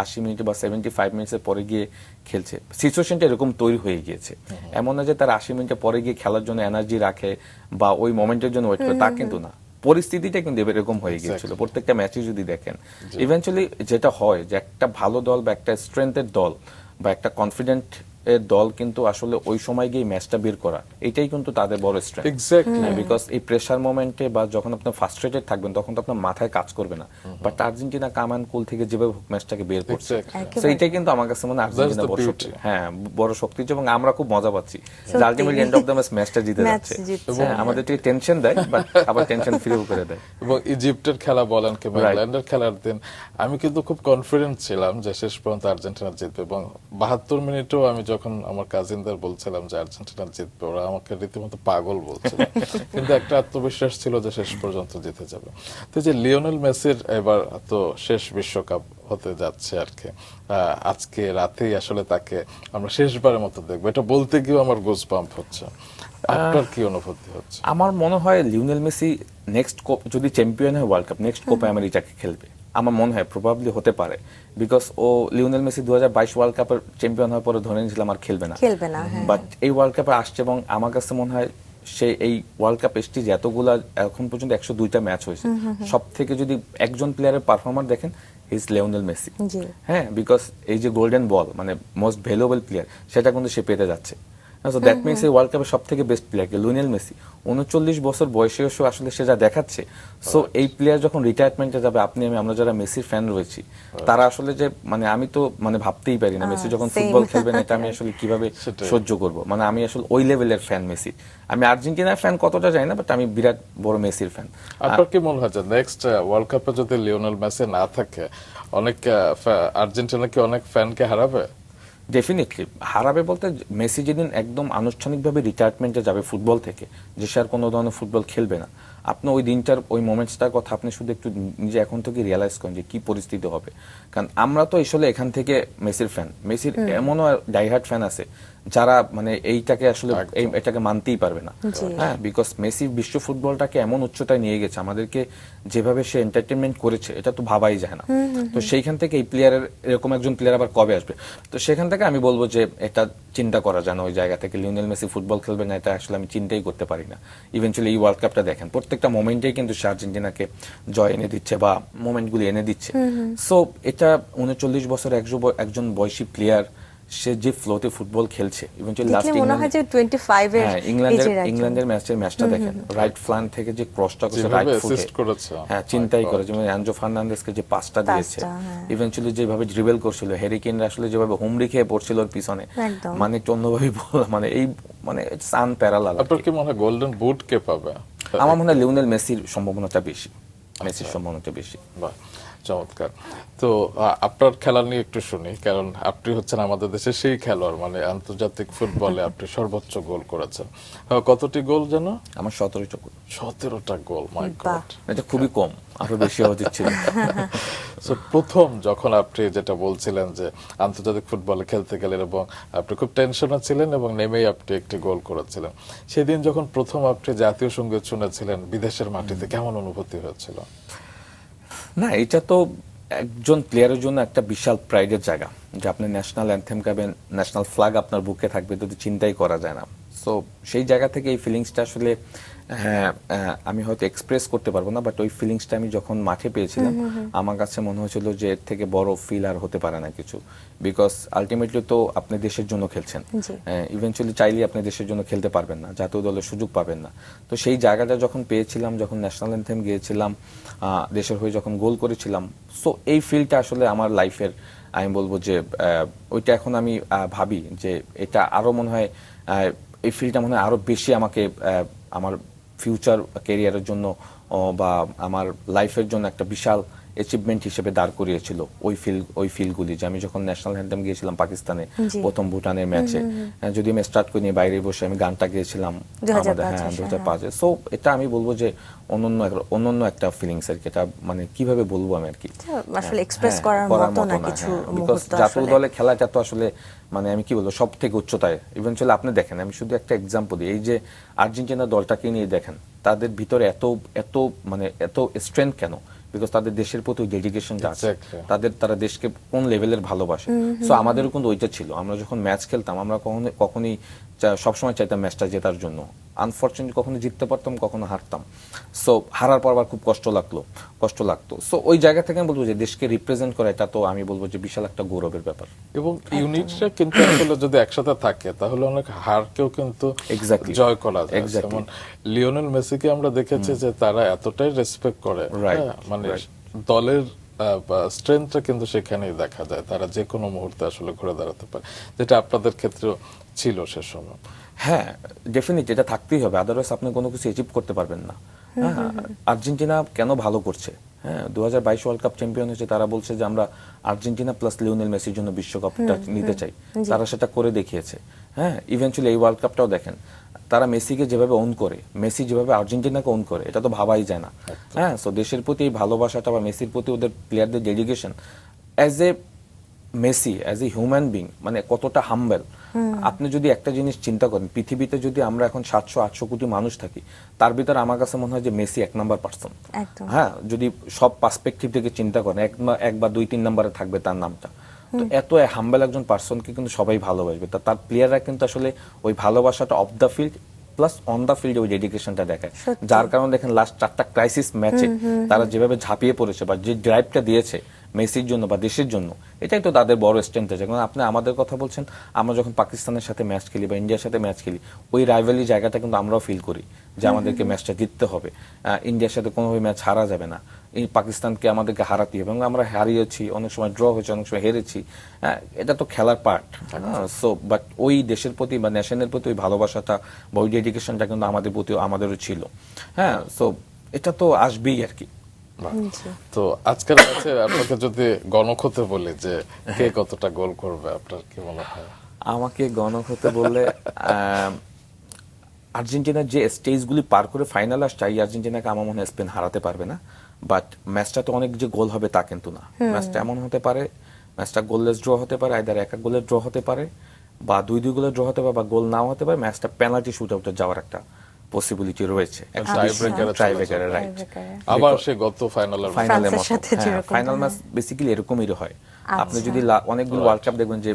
80 মিনিট বা 75 মিনিটের পরে গিয়ে খেলছে, সিচুয়েশনটা এরকম তৈরি হয়ে গিয়েছে। এমন না যে তারা 80 মিনিটের পরে গিয়ে খেলার জন্য এনার্জি রাখে বা ওই মোমেন্টের জন্য ওয়েট করে, তা কিন্তু না। পরিস্থিতিটা কিন্তু এরকম হয়ে গিয়েছিল প্রত্যেকটা ম্যাচে যদি দেখেন। ইভেন্চুয়ালি যেটা হয় যে একটা ভালো দল বা একটা স্ট্রেংথের দল বা একটা কনফিডেন্ট এর দল কিন্তু আসলে ওই সময় গিয়ে ম্যাচটা বের করা, এটাই কিন্তু তাদের বড় স্ট্রেংথ। এক্স্যাক্টলি। বিকজ এই প্রেসার মোমেন্টে বা যখন আপনি ফ্রাস্ট্রেটেড থাকবেন তখন তো আপনার মাথায় কাজ করবে না, বাট আর্জেন্টিনা কামান কুল থেকে যেভাবে ম্যাচটাকে বের করছে, Exactly. তো এটাই কিন্তু আমার কাছে মনে হয় আর্জেন্টিনা That's the বড় beauty. শক্তি। হ্যাঁ, বড় শক্তি, এবং আমরা খুব মজা পাচ্ছি ultimately end of the match ম্যাচটা জিতে ম্যাচ যাচ্ছে। জিতছে। হ্যাঁ, আমাদের থেকে টেনশন দেয়, বাট আবার টেনশন ফ্রিও করে দেয়। এবং ইজিপ্টের খেলা বলেন কিংবা Right. ইংল্যান্ডের খেলার দিন আমি কিন্তু খুব কনফিডেন্ট ছিলাম যে শেষ পর্যন্ত আর্জেন্টিনা জিতবে, এবং 72 মিনিটেও আমি যখন আমার কাজিনদের বলছিলাম যে আর্জেন্টিনা জিতবে, ওরা আমাকে রীতিমতো পাগল বলছিল, কিন্তু একটা আত্মবিশ্বাস ছিল যে শেষ পর্যন্ত জিতে যাবে। তো যে লিওনেল মেসির এবার তো শেষ বিশ্বকাপ হতে যাচ্ছে আর কি, আজকে রাতেই আসলে তাকে আমরা শেষবারের মতো দেখবো, এটা বলতে গিয়েও আমার গোজ পাম্প হচ্ছে। আপনার কি অনুভূতি হচ্ছে? আমার মনে হয় লিওনেল মেসি নেক্সট যদি চ্যাম্পিয়ন হয় ওয়ার্ল্ড কাপ, নেক্সট কোপা আমেরিকাকে খেলবে। আমার মনে হয় প্রবাবলি হতে পারে, বিকজ ও লিওনেল মেসি 2022 ওয়ার্ল্ড কাপের চ্যাম্পিয়ন হওয়ার পরে ধরে নিয়েছিলাম আর খেলবে না, হ্যাঁ। বাট এই ওয়ার্ল্ড কাপে আসছে, এবং আমার কাছে মনে হয় সে এই ওয়ার্ল্ড কাপ স্টেজ এতগুলা এখন পর্যন্ত 102টা ম্যাচ হয়েছে, সব থেকে যদি একজন প্লেয়ারের পারফরমার দেখেন, ইজ লিওনেল মেসি। জি। হ্যাঁ, বিকজ এই যে গোল্ডেন বল, মানে মোস্ট ভ্যালুয়েবল প্লেয়ার, সেটা কিন্তু সে পেতে যাচ্ছে। সো দ্যাট মিনস এই ওয়ার্ল্ড কাপের সব থেকে বেস্ট প্লেয়ার লিওনেল মেসি 39 বছর বয়সেও আসলে সে যা দেখাচ্ছে। সো এই প্লেয়ার যখন রিটায়ারমেন্টে যাবে, আমরা যারা মেসির ফ্যান রয়েছি, তারা আসলে যে মানে আমি তো মানে ভাবতেই পারি না মেসি যখন same. ফুটবল খেলবেন, এটা আমি আসলে কিভাবে সেটাই। সহ্য করব। মানে আমি আসলে ওই লেভেলের ফ্যান মেসি। আমি আর্জেন্টিনার ফ্যান কতটা জানি না, বাট আমি বিরাট বড় মেসির ফ্যান। আপনার কি মনে হয় যে নেক্সট ওয়ার্ল্ড কাপে যদি লিওনেল মেসি না থাকে, অনেক আর্জেন্টিনা কি অনেক ফ্যানকে হারাবে? ডেফিনেটলি হারাবে বলতে, মেসি যেদিন একদম আনুষ্ঠানিকভাবে রিটায়ারমেন্টে যাবে ফুটবল থেকে, যে সে আর কোনো ধরনের ফুটবল খেলবে না, আপনি ওই দিনটার ওই মোমেন্টসটার কথা আপনি শুধু একটু নিজে এখন থেকে রিয়েলাইজ করেন যে কি পরিস্থিতি হবে। কারণ আমরা তো আসলে এখান থেকে মেসির ফ্যান, মেসির এমনও ডাইহার্ট ফ্যান আছে যারা মানে এইটাকে আসলে এটাকে মানতেই পারবে না। হ্যাঁ, বিকজ মেসি বিশ্ব ফুটবলটাকে এমন উচ্চতায় নিয়ে গেছে, আমাদেরকে যেভাবে সে এন্টারটেনমেন্ট করেছে এটা তো ভাবাই যায় না। তো সেইখান থেকে এই প্লেয়ারের, এরকম একজন প্লেয়ার আবার কবে আসবে? তো সেখান থেকে আমি বলবো যে এটা চিন্তা করা যায় না, ওই জায়গা থেকে লিওনেল মেসি ফুটবল খেলবে না, এটা আসলে আমি চিন্তাই করতে পারি না। ইভেনচুয়ালি এই ওয়ার্ল্ড কাপটা দেখেন, প্রত্যেকটা মোমেন্টেই কিন্তু সে আর্জেন্টিনাকে জয় এনে দিচ্ছে বা মোমেন্টগুলি এনে দিচ্ছে। সো এটা 39 বছর একজন বয়সী প্লেয়ার, সে যে ফ্লোতে ফুটবল খেলছে, ইভেনচুয়ালি লাস্ট মনে হয় যে 25 এর ইংল্যান্ডের ম্যাচটা দেখেন, রাইট ফ্ল্যাঙ্ক থেকে যে ক্রসটা করেছে, যেভাবে রাইট ফুটে, অ্যাসিস্ট করেছে, হ্যাঁ চিন্তাই করে, যেমন অ্যানজো ফার্নান্দেজকে যে পাসটা দিয়েছে, ইভেনচুয়ালি যেভাবে ড্রিবল করছিল, হ্যারি কেইন আসলে যেভাবে হুমড়ি খেয়ে পড়ছিল ওর পিছনে, মানে একটু অন্যভাবে বললাম, মানে এই মানে ইটস আনপ্যারালাল। আপনার কি মনে হয় গোল্ডেন বুট কে পাবে? আমার মনে হয় লিওনেল মেসির সম্ভাবনাটা বেশি, মেসির সম্ভাবনাটা বেশি। বাহ, চমৎকার। তো আপনার খেলা নিয়ে একটু শুনি, কারণ আপনি হচ্ছেন আমাদের দেশের সেই খেলোয়াড়, মানে আন্তর্জাতিক ফুটবলে আপনি সর্বোচ্চ গোল করেছেন। কতটি গোল যেন? আমার 17টা গোল। 17টা গোল, মাই গড, এটা খুবই কম, আরো বেশি হওয়া উচিত ছিল। সো প্রথম যখন আপনি যেটা বলছিলেন যে আন্তর্জাতিক ফুটবলে খেলতে গেলেন এবং আপনি খুব টেনশনে ছিলেন এবং নেমেই আপনি একটি গোল করেছিলেন, সেদিন যখন প্রথম আপনি জাতীয় সঙ্গীত শুনেছিলেন বিদেশের মাটিতে, কেমন অনুভূতি হয়েছিল? না, এটা তো একজন প্লেয়ারের জন্য একটা বিশাল প্রাইডের জায়গা, যে আপনি ন্যাশনাল অ্যানথেম গাবেন, ন্যাশনাল ফ্ল্যাগ আপনার বুকে থাকবে, যদি চিন্তাই করা যায় না। সো সেই জায়গা থেকে এই ফিলিংসটা আসলে আমি হয়তো এক্সপ্রেস করতে পারবো না, বাট ওই ফিলিংসটা আমি যখন মাঠে পেয়েছিলাম, আমার কাছে মনে হয়েছিল যে এর থেকে বড় ফিল আর হতে পারে না কিছু। বিকজ আলটিমেটলি তো আপনি দেশের জন্য খেলছেন, ইভেনচুয়ালি চাইলে আপনি দেশের জন্য খেলতে পারবেন না, জাতীয় দলের সুযোগ পাবেন না। তো সেই জায়গাটা যখন পেয়েছিলাম, যখন ন্যাশনাল অ্যানথেম গিয়েছিলাম, দেশের হয়ে যখন গোল করেছিলাম, সো এই ফিলটা আসলে আমার লাইফের, আমি বলবো যে ওইটা এখন আমি ভাবি যে এটা আরো মনে হয়, এই ফিলটা মনে হয় আরো বেশি আমাকে আমার ফিউচার ক্যারিয়ারের জন্য বা আমার লাইফের জন্য একটা বিশাল অ্যাচিভমেন্ট হিসেবে দাঁড় করিয়েছিল ওই ফিলগুলি, যে আমি যখন ন্যাশনাল অ্যান্থেম গিয়েছিলাম পাকিস্তানে জি। প্রথম ভুটানের ম্যাচে, যদি আমি স্টার্ট করি বাইরে বসে আমি গানটা গেয়েছিলাম 2005 আমাদের, হ্যাঁ 2005-এ। সো এটা আমি বলবো যে অনন্য একটা ফিলিংস আর কি, এটা মানে কিভাবে বলবো আমি আর কি, আসলে এক্সপ্রেস করার মতো না কিছু মুহূর্ত জাতীয় আসলে। দলে খেলাটা তো আসলে মানে আমি কি বলবো সব থেকে উচ্চতায়। ইভেনচুয়ালি আপনি দেখেন, আমি শুধু একটা এক্সাম্পল দিই, এই যে আর্জেন্টিনা দলটাকে নিয়ে দেখেন, তাদের ভিতরে এত স্ট্রেংথ কেন? বিকজ তাদের দেশের প্রতি ডেডিকেশনটা আছে, Exactly. তারা দেশকে কোন লেভেলের ভালোবাসে। সো আমাদেরও কিন্তু ওইটা ছিল, আমরা যখন ম্যাচ খেলতাম আমরা কখনোই সবসময় চাইতাম ম্যাচটা জেতার জন্য। আনফরচুনেটলি কখনো জিততে পারতাম, কখনো হারতাম। সো হারার পর আবার খুব কষ্ট লাগতো। সো ওই জায়গা থেকে আমি বলবো যে দেশকে রিপ্রেজেন্ট করা, এটা তো আমি বলবো যে বিশাল একটা গৌরবের ব্যাপার। এবং ইউনিটরা কিন্তু আসলে যদি একসাথে থাকে তাহলে অনেক হারকেও কিন্তু Exactly. জয় করা যায়। Exactly. যেমন লিওনেল মেসিকে আমরা দেখেছি যে তারা এতটাই রেসপেক্ট করে, Right. হ্যাঁ, মানে Right. দলের স্ট্রেংথটা কিন্তু সেখানেই দেখা যায়, তারা যে কোনো মুহূর্তে আসলে ঘুরে দাঁড়াতে পারে, যেটা আপনাদের ক্ষেত্রেও ছিল সে সময়। হ্যাঁ, ডেফিনেটলি এটা থাকতেই হবে, আদারওয়াইজ আপনি কোনো কিছু অ্যাচিভ করতে পারবেন না। হ্যাঁ, আর্জেন্টিনা কেন ভালো করছে, হ্যাঁ 2022 ওয়ার্ল্ড কাপ চ্যাম্পিয়ন হয়েছে, তারা বলছে যে আমরা আর্জেন্টিনা প্লাস লিওনেল মেসির জন্য বিশ্বকাপটা নিতে চাই। তারা সেটা করে দেখিয়েছে। হ্যাঁ, ইভেন্চুয়ালি এই ওয়ার্ল্ড কাপটাও দেখেন, তারা মেসিকে যেভাবে ওন করে, মেসি যেভাবে আর্জেন্টিনাকে ওন করে, এটা তো ভাবাই যায় না। হ্যাঁ, সো দেশের প্রতি এই ভালোবাসাটা বা মেসির প্রতি ওদের প্লেয়ারদের dedication, as a Messi as a human being মানে কতটা হাম্বেল। আপনি যদি একটা জিনিস চিন্তা করেন, পৃথিবীতে যদি আমরা এখন 700-800 কোটি মানুষ থাকি, তার ভিতরে আমার কাছে মনে হয় যে মেসি 1 নাম্বার পার্সন। একদম। হ্যাঁ, যদি সব পার্সপেক্টিভ থেকে চিন্তা করেন, এক বা 2-3 নাম্বারে থাকবে তার নামটা। তো এত হাম্বেল একজন পার্সনকে কিন্তু সবাই ভালোবাসবে, তার প্লেয়াররা কিন্তু আসলে ওই ভালোবাসাটা of the field plus on the ফিল্ডে ওই ডেডিকেশনটা দেখায়। যার কারণে দেখেন লাস্ট 4টা ক্রাইসিস ম্যাচে তারা যেভাবে ঝাঁপিয়ে পড়েছে বা যে ড্রাইভটা দিয়েছে মেসির জন্য বা দেশের জন্য, এটাই তো তাদের বড় স্ট্রেংথ আছে। কারণ আপনি আমাদের কথা বলছেন, আমরা যখন পাকিস্তানের সাথে ম্যাচ খেলি বা ইন্ডিয়ার সাথে ম্যাচ খেলি, ওই রাইভালি জায়গাটা কিন্তু আমরাও ফিল করি যে আমাদেরকে ম্যাচটা জিততে হবে, ইন্ডিয়ার সাথে কোনোভাবে ম্যাচ হারা যাবে না, এই পাকিস্তানকে আমাদেরকে হারাতে হবে। এবং আমরা হারিয়েছি, অনেক সময় ড্র হয়েছে, অনেক সময় হেরেছি, এটা তো খেলার পার্ট। সো বাট ওই দেশের প্রতি বা ন্যাশনের প্রতি ওই ভালোবাসাটা বা ওই ডেডিকেশনটা কিন্তু আমাদের প্রতি আমাদেরও ছিল। হ্যাঁ, সো এটা তো আসবেই আর কি। তো আজকের ম্যাচে আপনাকে যদি গণক হতে বলি যে কে কতটা গোল করবে, আপনার কি মনে হয়? আমাকে গণক হতে বললে আর্জেন্টিনার যে স্টেজগুলি পার করে ফাইনাল আসছে, এই আর্জেন্টিনাকে আমার মনে হয় স্পেন হারাতে পারবে না। বাট ম্যাচটা তো অনেক যে গোল হবে তা কিন্তু না। ম্যাচটা এমন হতে পারে, ম্যাচটা গোললেস ড্র হতে পারে, আইদার 1-1 গোলের ড্র হতে পারে বা 2-2 গোলের ড্র হতে পারে বা গোল নাও হতে পারে। ম্যাচটা পেনাল্টি শুট আউটে যাওয়ার একটা পসিবিলিটি রয়েছে, টাইব্রেকারে, রাইট। আবার সে গত ফাইনালের ফাইনালের ফ্রান্সের মতো সাথে যেরকম ফাইনাল ম্যাচ বেসিক্যালি এরকমই হয়। আপনি যদি অনেকগুলো ওয়ার্ল্ড কাপ দেখবেন যে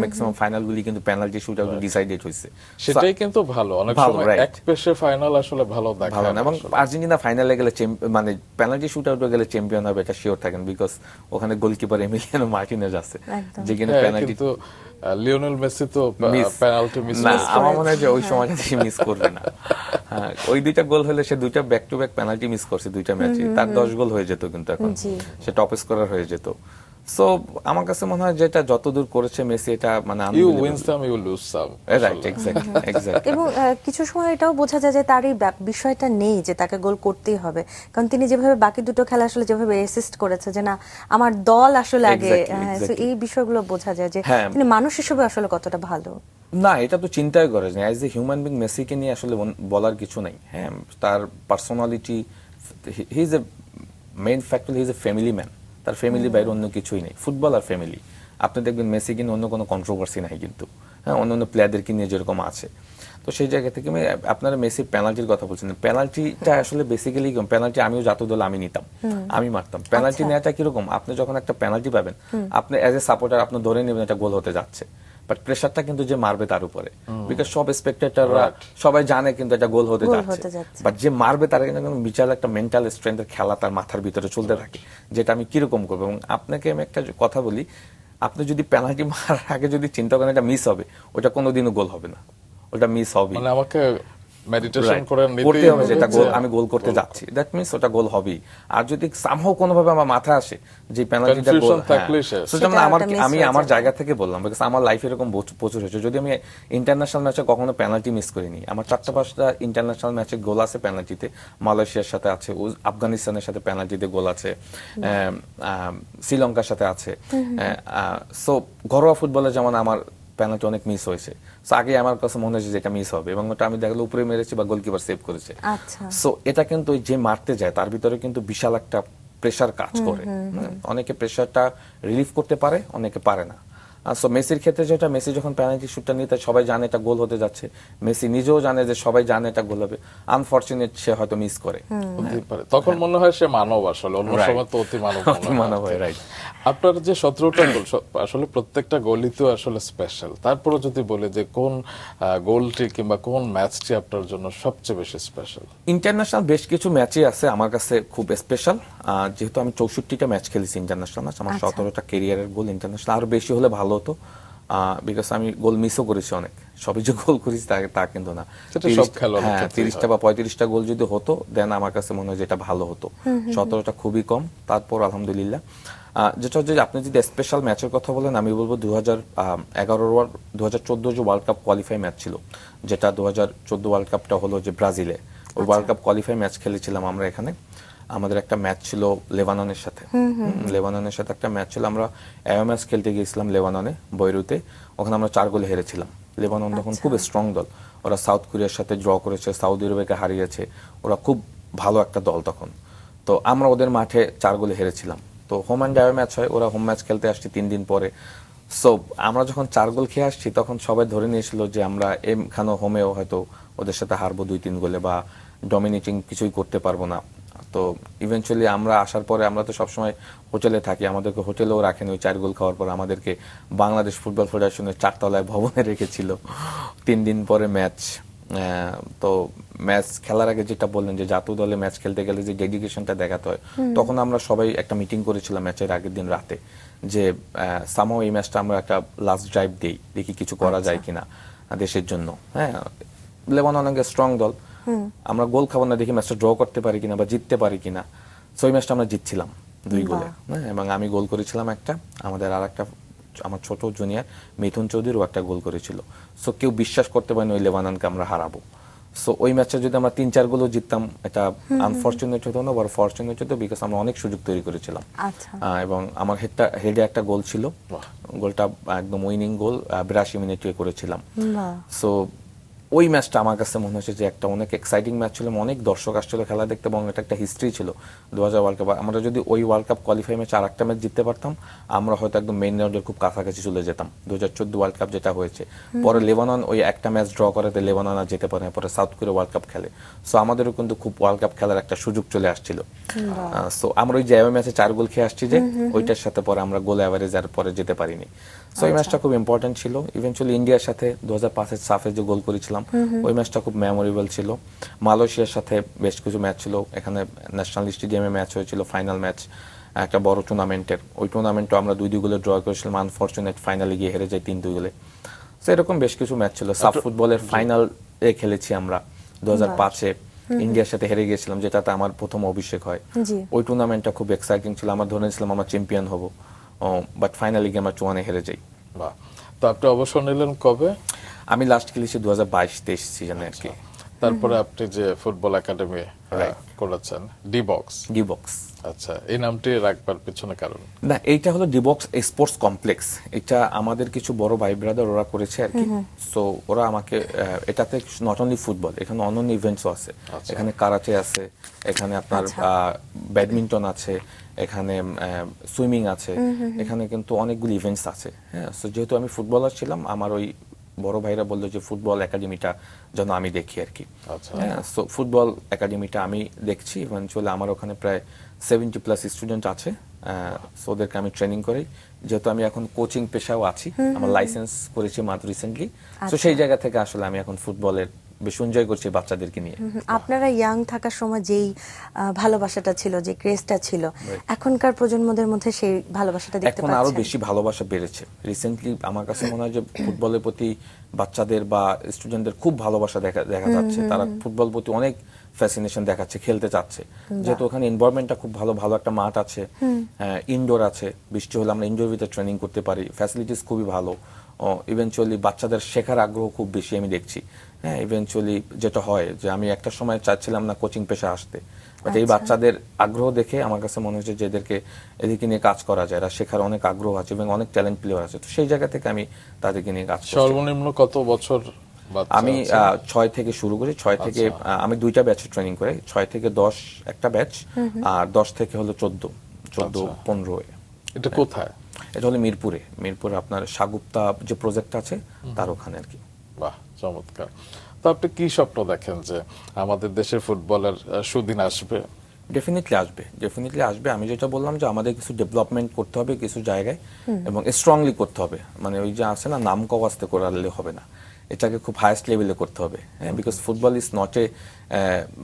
ম্যাক্সিমাম ফাইনালগুলি কিন্তু পেনাল্টি শুট আউট ডিসাইডেড হয়েছে। সেটাই কিন্তু ভালো, অনেক সময় এক পেশে ফাইনাল আসলে ভালো দেখায় ভালো না। না এবং আসলে। আর্জেন্টিনা ফাইনালে গেলে মানে পেনাল্টি শুট আউটে গেলে চ্যাম্পিয়ন হবে এটা শিওর থাকেন, বিকজ ওখানে গোলকিপার এমিলিয়ানো মার্টিনেজ আছে, যে কিনা হ্যাঁ, পেনাল্টি কিন্তু লিওনেল মেসি তো মিস পেনাল্টি মিস না, আমার মনে হয় যে ওই সময়টা সে মিস করবে না। হ্যাঁ, ওই 2টা গোল হলে সে 2টা back to back penalty miss করছে 2টা ম্যাচে, তার 10 গোল হয়ে যেত কিন্তু এখন, সে টপ স্কোরার হয়ে যেত। সো আমার কাছে মনে হয় যেটা যতদূর করেছে মেসি, এটা মানে you win some you lose some, right, exactly. এবং কিছু সময় এটাও বোঝা যায় যে তার এই বিষয়টা নেই যে তাকে গোল করতেই হবে, কারণ তিনি যেভাবে বাকি দুটো খেলা আসলে যেভাবে অ্যাসিস্ট করেছে যে না আমার দল আসলে আগে, Exactly. এই বিষয়গুলো বোঝা যায় যে হ্যাঁ। তিনি মানুষ হিসেবে আসলে কতটা ভালো। না, এটা তো চিন্তাই করে না, অ্যাজ এ হিউম্যান বিং মেসিকে নিয়ে আসলে বলার কিছু নাই। হ্যাঁ, তার personality, he is a main factor, he is a family man. তার ফ্যামিলি বাইরে অন্য কিছুই নেই, ফুটবল আর ফ্যামিলি। আপনি দেখবেন মেসি কিনে অন্য কোনো কন্ট্রোভার্সি নাই কিন্তু, হ্যাঁ, অন্য প্লেয়ারদেরকে নিয়ে যেরকম আছে। তো সেই জায়গা থেকে আপনারা মেসির পেনাল্টির কথা বলছেন, পেনাল্টিটা আসলে বেসিক্যালি পেনাল্টি আমিও জাতীয় দল আমি নিতাম, আমি মারতাম। পেনাল্টি নেওয়াটা কিরকম, আপনি যখন একটা পেনাল্টি পাবেন, আপনি অ্যাজ এ সাপোর্টার আপনি ধরে নেবেন একটা গোল হতে যাচ্ছে, বাট প্রেসারটা কিন্তু যে মারবে তার উপরে, বিকজ সব স্পেক্টেটররা সবাই জানে কিন্তু এটা গোল হতে যাচ্ছে, বাট যে মারবে তার কিন্তু বিশাল একটা মেন্টাল স্ট্রেংথের খেলা তার মাথার ভিতরে চলতে থাকে, যেটা আমি কিরকম করবো। এবং আপনাকে আমি একটা কথা বলি, আপনি যদি পেনাল্টি মারার আগে যদি চিন্তা করেন এটা মিস হবে, ওটা কোনোদিনও গোল হবে না, ওটা মিস হবে। মানে আমাকে মেডিটেশন করে করতে হবে যেটা গোল আমি গোল করতে যাচ্ছি, দ্যাট মিন্স ওটা গোল হবেই। আর যদি সামহাও কোনোভাবে আমার মাথায় আসে যে পেনাল্টিটা গোল, Confusion থাকলেই শেষ। সো যেমন সেটা একটা miss আমি হয়ে আমার যাবে। জায়গা থেকে বললাম, বিকজ আমার লাইফ এরকম প্রচুর হয়েছে। যদি আমি ইন্টারন্যাশনাল ম্যাচে কখনো পেনাল্টি মিস করিনি, আমার 4-5টা ইন্টারন্যাশনাল ম্যাচে গোল আছে পেনাল্টিতে। মালয়েশিয়ার সাথে আছে, আফগানিস্তানের সাথে পেনাল্টিতে গোল আছে, শ্রীলঙ্কার সাথে আছে। সো ঘরোয়া ফুটবলে যেমন আমার পেনাল্টি অনেক মিস হয়েছে, সো আগে আমার কাছে মনে হয়েছে যে এটা মিস হবে, এবং ওটা আমি দেখলে উপরে মেরেছি বা গোলকিপার সেভ করেছে। আচ্ছা। সো এটা কিন্তু ওই যে মারতে যায় তার ভিতরে কিন্তু বিশাল একটা প্রেসার কাজ করে। অনেকে প্রেসারটা রিলিফ করতে পারে, অনেকে পারে না। সো মেসির ক্ষেত্রে যেটা, মেসি যখন পেনাল্টি শুটটা নিতে সবাই জানে এটা গোল হতে যাচ্ছে, মেসি নিজেও জানে যে সবাই জানে এটা গোল হবে, আনফরচুনেট সে হয়তো মিস করে। হতেই পারে। তখন মনে হয় সে মানব, আসলে অন্য Right. সময় তো অতি মানব মানব হয়, right. আপনার যে 17টা গোল, আসলে প্রত্যেকটা গোলই তো আসলে স্পেশাল। তারপরে যদি বলে যে কোন গোলটি কিংবা কোন ম্যাচটি আপনার জন্য সবচেয়ে বেশি স্পেশাল? ইন্টারন্যাশনাল বেশ কিছু ম্যাচই আছে আমার কাছে খুব স্পেশাল, যেহেতু আমি 64টা ম্যাচ খেলেছি ইন্টারন্যাশনাল ম্যাচ, আমার 17টা ক্যারিয়ারের গোল ইন্টারন্যাশনাল। আরো বেশি হলে ভালো হতো, বিকজ আমি গোল মিসও করেছি অনেক, সবই যে গোল করেছি তা কিন্তু না। সেটা সব খেলোয়াড়ের হ্যাঁ, ক্ষেত্রেই 30টা বা 35টা গোল যদি হতো দেন আমার কাছে মনে হয় যে এটা ভালো হতো। 17টা খুবই কম, তারপর আলহামদুলিল্লাহ। যেটা হচ্ছে যে আপনি যদি স্পেশাল ম্যাচের কথা বলেন, আমি বলবো 2014 যে ওয়ার্ল্ড কাপ কোয়ালিফাই ম্যাচ ছিল, যেটা 2014 ওয়ার্ল্ড কাপটা হলো যে ব্রাজিলে, ওই ওয়ার্ল্ড কাপ কোয়ালিফাই ম্যাচ খেলেছিলাম আমরা এখানে। আমাদের একটা ম্যাচ ছিল লেবাননের সাথে, লেবাননের সাথে একটা ম্যাচ ছিল। আমরা এও ম্যাচ খেলতে গিয়েছিলাম লেবাননে, বৈরুতে। ওখানে আমরা 4 গোলে হেরেছিলাম। লেবানন তখন খুব স্ট্রং দল, ওরা সাউথ কোরিয়ার সাথে ড্র করেছে, সৌদি আরবকে হারিয়েছে, ওরা খুব ভালো একটা দল তখন। তো আমরা ওদের মাঠে 4 গোলে হেরেছিলাম। তো হোম অ্যান্ড অ্যাওয়ে ম্যাচ হয়, ওরা হোম ম্যাচ খেলতে আসছে 3 দিন পরে। সো আমরা যখন 4 গোল খেয়ে আসছি, তখন সবাই ধরে নিয়েছিল যে আমরা এখানে হোমেও হয়তো ওদের সাথে হারবো 2-3 গোলে, বা ডমিনেটিং কিছুই করতে পারবো না। তো ইভেনচুয়ালি আমরা আসার পরে, আমরা তো সবসময় হোটেলে থাকি, আমাদেরকে হোটেলেও রাখেন। ওই 4 গোল খাওয়ার পর আমাদেরকে বাংলাদেশ ফুটবল ফেডারেশনের 4 তলায় ভবনে রেখেছিল 3 দিন পরে ম্যাচ। তো ম্যাচ খেলার আগে যেটা বললেন যে জাতীয় দলে ম্যাচ খেলতে গেলে যে ডেডিকেশনটা দেখাতে হয়, তখন আমরা সবাই একটা মিটিং করেছিলাম ম্যাচের আগের দিন রাতে, যে সামহাও এই ম্যাচটা আমরা একটা লাস্ট ড্রাইভ দেই, দেখি কিছু করা যায় কিনা দেশের জন্য। হ্যাঁ, লেবানন অনেক স্ট্রং দল, আমরা গোল খাবো না, দেখি ম্যাচটা ড্র করতে পারি কিনা বা জিততে পারি কিনা। সো ওই ম্যাচটা আমরা জিতছিলাম 2 গোলে। হ্যাঁ, এবং আমি গোল করেছিলাম একটা, আমাদের আর একটা আমার ছোট জুনিয়র মিথুন চৌধুরীও একটা গোল করেছিল। সো কেউ বিশ্বাস করতে পারেনি ওই লেবাননকে আমরা হারাবো। সো ওই ম্যাচে যদি আমরা 3-4 গোলও জিততাম, এটা আনফরচুনেট হতো না, বড় ফরচুনেট হতো, বিকজ আমরা অনেক সুযোগ তৈরি করেছিলাম। আচ্ছা। এবং আমার হেডে একটা গোল ছিল, গোলটা একদম উইনিং গোল, 82 মিনিটে করেছিলাম। সো ওই ম্যাচটা আমার কাছে মনে হচ্ছে যে একটা অনেক এক্সাইটিং ম্যাচ ছিল, অনেক দর্শক আসছিল খেলা দেখতে, এবং এটা একটা হিস্ট্রি ছিল 2000 ওয়ার্ল্ড কাপ। আমরা যদি ওই ওয়ার্ল্ড কাপ কোয়ালিফাই ম্যাচ আর একটা ম্যাচ জিততে পারতাম, আমরা হয়তো একদম মেইন রাউন্ডের খুব কাছাকাছি চলে যেতাম। 2014 ওয়ার্ল্ড কাপ যেটা হয়েছে, পরে লেবানন ওই একটা ম্যাচ ড্র করাতে লেবানন আর যেতে পারে না, পরে সাউথ কোরিয়া ওয়ার্ল্ড কাপ খেলে। সো আমাদেরও কিন্তু খুব ওয়ার্ল্ড কাপ খেলার একটা সুযোগ চলে আসছিল। সো আমরা ওই যে ম্যাচে 4 গোল খেয়ে আসছি, যে ওইটার সাথে পরে আমরা গোল অ্যাভারেজ আর পরে যেতে পারিনি। সো এই ম্যাচটা খুব ইম্পর্টেন্ট ছিল। ইভেনচুয়ালি ইন্ডিয়ার সাথে 2005-এর সাফে যে গোল করেছিলাম, ওই ম্যাচটা খুব মেমোরেবল ছিল। মালয়েশিয়ার সাথে বেশ কিছু ম্যাচ ছিল, এখানে ন্যাশনাল স্টেডিয়ামে ম্যাচ হয়েছিল, ফাইনাল ম্যাচ একটা বড় টুর্নামেন্টের। ওই টুর্নামেন্টও আমরা 2-2 গোলে ড্র করেছিলাম, আনফরচুনেট ফাইনালে গিয়ে হেরে যাই 3-2 গোলে। তো এরকম বেশ কিছু ম্যাচ ছিল। সাফ ফুটবলের ফাইনাল খেলেছি আমরা 2005-এ, ইন্ডিয়ার সাথে হেরে গিয়েছিলাম, যেটাতে আমার প্রথম অভিষেক হয়। ওই টুর্নামেন্টটা খুব এক্সাইটিং ছিল, আমরা ধরে নিয়েছিলাম আমরা চ্যাম্পিয়ন হব, বাট ফাইনালি গিয়ে আমরা 1-1 হেরে যাই। বাহ। তো আপনি অবসর নিলেন কবে? আমি লাস্ট খেলেছি 2022-23 সিজনে আর কি। তারপরে আপনি যে ফুটবল একাডেমি করেছেন, ডি-বক্স। আচ্ছা, এই নামটি রাখবার পিছনে কারণ? না, এইটা হলো ডি-বক্স স্পোর্টস কমপ্লেক্স। এটা আমাদের কিছু বড় ভাই ব্রাদার ওরা করেছে আর কি। সো ওরা আমাকে, এটাতে নট অনলি ফুটবল, এখানে অন্যান্য ইভেন্টসও আছে। এখানে কারাটে আছে, এখানে আপনার ব্যাডমিন্টন আছে, এখানে সুইমিং আছে, এখানে কিন্তু অনেকগুলো ইভেন্টস আছে। হ্যাঁ, সো যেহেতু আমি ফুটবলার ছিলাম, আমার ওই বড় ভাইরা বললো যে ফুটবল একাডেমিটা যেন আমি দেখি আর কি। হ্যাঁ, সো ফুটবল একাডেমিটা আমি দেখছি। ইভেনচুয়ালি আমার ওখানে প্রায় 70+ স্টুডেন্ট আছে। সো ওদেরকে আমি ট্রেনিং করি, যেহেতু আমি এখন কোচিং পেশাও আছি, আমার লাইসেন্স করেছি মাত্র রিসেন্টলি। সো সেই জায়গা থেকে আসলে আমি এখন ফুটবলের বেশি এনজয় করছি বাচ্চাদেরকে নিয়ে। আপনারা ইয়াং থাকার সময় যেই ভালোবাসাটা ছিল, যে ক্রেজটা ছিল, এখনকার প্রজন্মদের মধ্যে সেই ভালোবাসাটা দেখতে এখন পাচ্ছেন? আরো বেশি ভালোবাসা বেড়েছে রিসেন্টলি। আমার কাছে মনে হয় যে ফুটবলের প্রতি বাচ্চাদের বা স্টুডেন্টদের খুব ভালোবাসা দেখা যাচ্ছে। তারা ফুটবল প্রতি অনেক ফ্যাসিনেশন দেখাচ্ছে, খেলতে চাচ্ছে, যেহেতু ওখানে এনভায়রনমেন্টটা খুব ভালো, ভালো একটা মাঠ আছে, ইনডোর আছে, বৃষ্টি হলে আমরা ইনডোর ভিতরে ট্রেনিং করতে পারি, ফ্যাসিলিটিস খুবই ভালো। ইভেনচুয়ালি বাচ্চাদের শেখার আগ্রহ খুব বেশি আমি দেখছি। হ্যাঁ, ইভেনচুয়ালি যেটা হয় যে আমি একটা সময় চাচ্ছিলাম না কোচিং পেশা আসতে, বাট এই বাচ্চাদের আগ্রহ দেখে আমার কাছে মনে হচ্ছে যে এদেরকে নিয়ে কাজ করা যায়, এরা শেখার অনেক আগ্রহ আছে এবং অনেক ট্যালেন্ট প্লেয়ার আছে। তো সেই জায়গা থেকে আমি তাদেরকে নিয়ে কাজ করছি। সর্বনিম্ন কত বছর বাচ্চা আমি আছে? 6 থেকে শুরু করি, 6 থেকে আমি 2টা ব্যাচে ট্রেনিং করাই, 6 থেকে 10 একটা ব্যাচ, আর 10 থেকে হলো 14 15। এটা কোথায়? এটা হলো মিরপুরে আপনার সাগুপ্তা যে প্রজেক্ট আছে তার ওখানে আর কি। বাহ, চমৎকার। তো আপনি কি স্বপ্ন দেখেন যে আমাদের দেশের ফুটবলের সুদিন আসবে? ডেফিনেটলি আসবে। আমি যেটা বললাম যে আমাদের কিছু ডেভেলপমেন্ট করতে হবে কিছু জায়গায়, এবং স্ট্রংলি করতে হবে। মানে ওই যে আছে না, নাম কওয়াজতে করালে হবে না, এটাকে খুব হাইয়েস্ট লেভেলে করতে হবে। Because football is not a,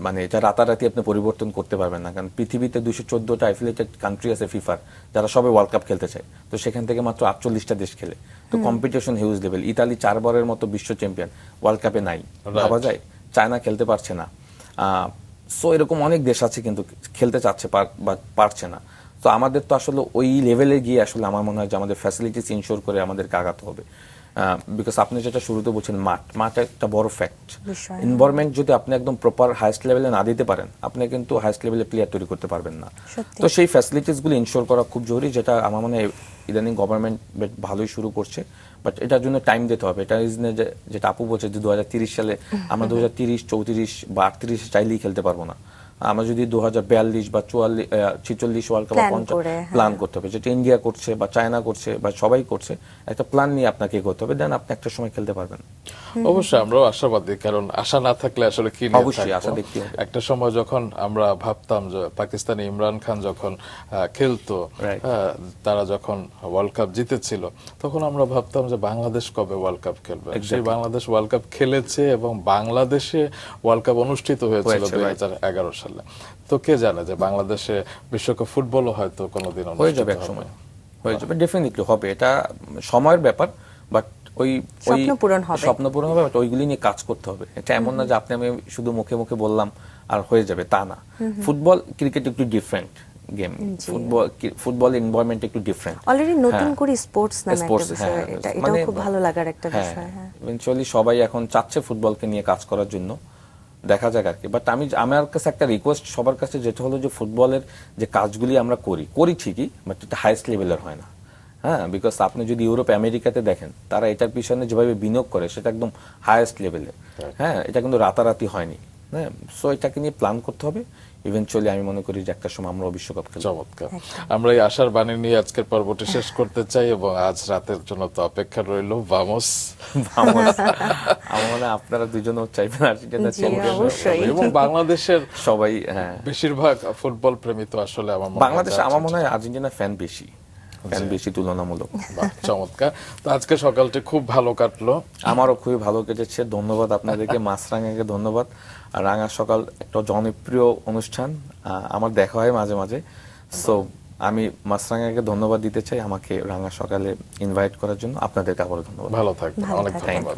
মানে এটা রাতারাতি আপনি পরিবর্তন করতে পারবেন না। কারণ পৃথিবীতে 214টা অ্যাফিলিয়েটেড কান্ট্রি আছে ফিফার, যারা সবাই ওয়ার্ল্ড কাপ খেলতে চায়। তো সেখান থেকে মাত্র 48টা দেশ খেলে। তো কম্পিটিশন হিউজ লেভেল। ইতালি 4 বারের মতো বিশ্ব চ্যাম্পিয়ন, ওয়ার্ল্ড কাপে নাই, ভাবা যায়? চায়না খেলতে পারছে না। সো এরকম অনেক দেশ আছে কিন্তু খেলতে চাচ্ছে বা পারছে না। তো আমাদের তো আসলে ওই লেভেলে গিয়ে আসলে আমার মনে হয় যে আমাদের ফ্যাসিলিটিস ইনশোর করে আমাদেরকে আগাতে হবে। বিকজ আপনি যেটা শুরুতে বলছেন, মাঠ একটা বড় ফ্যাক্ট। এনভায়রনমেন্ট যদি আপনি একদম প্রপার হাইস্ট লেভেলে না দিতে পারেন, আপনি কিন্তু হাইস্ট লেভেলে প্লেয়ার তৈরি করতে পারবেন না। তো সেই ফ্যাসিলিটিস গুলো ইনশোর করা খুব জরুরি, যেটা আমার মনে হয় ইদানিং গভর্নমেন্ট ভালোই শুরু করছে। বাট এটার জন্য টাইম দিতে হবে। এটা যেটা আপু বলছে যে 2030 সালে আমরা 2030, 34 বা 38 চাইলেই খেলতে পারবো না। আমরা যদি 2042 বা 46 ওয়ার্ল্ড কাপ প্ল্যান করতে হবে, যেটা ইন্ডিয়া করছে বা চায়না করছে বা সবাই করছে, একটা প্ল্যান নিয়ে আপনাকে করতে হবে, দেন আপনি একটা সময় খেলতে পারবেন। অবশ্যই আমরাও আশাবাদী, কারণ আশা না থাকলে আসলে কি নিয়ে অবশ্যই থাকবো? আশা দেখতে হবে। একটা সময় যখন আমরা ভাবতাম যে পাকিস্তানি ইমরান খান যখন খেলতো, তারা যখন ওয়ার্ল্ড কাপ জিতেছিল, তখন আমরা ভাবতাম যে বাংলাদেশ কবে ওয়ার্ল্ড কাপ খেলবে। সেই বাংলাদেশ ওয়ার্ল্ড কাপ খেলেছে এবং বাংলাদেশে ওয়ার্ল্ড কাপ অনুষ্ঠিত হয়েছিল 2011 সালে। তো কে জানে যে বাংলাদেশে বিশ্বকাপ ফুটবলও হয়তো কোনোদিন হয়ে যাবে, এক সময় হয়ে যাবে, ডেফিনেটলি হবে। এটা সময়ের ব্যাপার, বাট স্বপ্ন পূরণ হবে, বাট ওইগুলি নিয়ে কাজ করতে হবে। এটা এমন না যে আমি শুধু মুখে মুখে বললাম আর হয়ে যাবে, তা না। ফুটবল, ক্রিকেট একটু ডিফারেন্ট গেম। ফুটবল এনভায়রনমেন্ট একটু ডিফারেন্ট। অলরেডি নতুন করে স্পোর্টস নামে একটা বিষয়, এটাও খুব ভালো লাগার একটা বিষয়। ইভেন্চুয়ালি সবাই এখন চাচ্ছে ফুটবলকে নিয়ে কাজ করার জন্য, দেখা যাক আর কি। বাট আমার কাছে একটা রিকোয়েস্ট সবার কাছে, যেটা হলো যে ফুটবলের যে কাজগুলি আমরা করি ঠিকই, বাট এটা হাইস্ট লেভেলের হয় না। হ্যাঁ, বিকজ আপনি যদি ইউরোপ আমেরিকাতে দেখেন, তারা এটার পিছনে যেভাবে বিনিয়োগ করে সেটা একদম হাইয়েস্ট লেভেলে। হ্যাঁ, এটা কিন্তু রাতারাতি হয়নি। হ্যাঁ, সো এটাকে নিয়ে প্ল্যান করতে হবে। ইভেন্চুয়ালি আমি মনে করি যে একটা সময় আমরা বিশ্বকাপ খেলব। চমৎকার। আমরা এই আশার বাণী নিয়ে আজকের পর্বটি শেষ করতে চাই, এবং আজ রাতের জন্য তো অপেক্ষা রইল। ভামোস। আমার মনে হয় আপনারা দুজনও চাইবেন আর্জেন্টিনা অবশ্যই, এবং বাংলাদেশের সবাই বেশিরভাগ ফুটবল প্রেমী তো আসলে বাংলাদেশে আমার মনে হয় আর্জেন্টিনা ফ্যান বেশি তুলনামূলক। চমৎকার। তো আজকে সকালটি খুব ভালো কাটলো, আমারও খুবই ভালো কেটেছে। ধন্যবাদ আপনাদেরকে, মাছরাঙাকে ধন্যবাদ। আর রাঙা সকাল একটা জনপ্রিয় অনুষ্ঠান, আমার দেখা হয় মাঝে মাঝে। সো আমি মাছরাঙাকে ধন্যবাদ দিতে চাই আমাকে রাঙা সকালে ইনভাইট করার জন্য। আপনাদেরকে আবারও ধন্যবাদ। ভালো থাকবেন, অনেক ধন্যবাদ।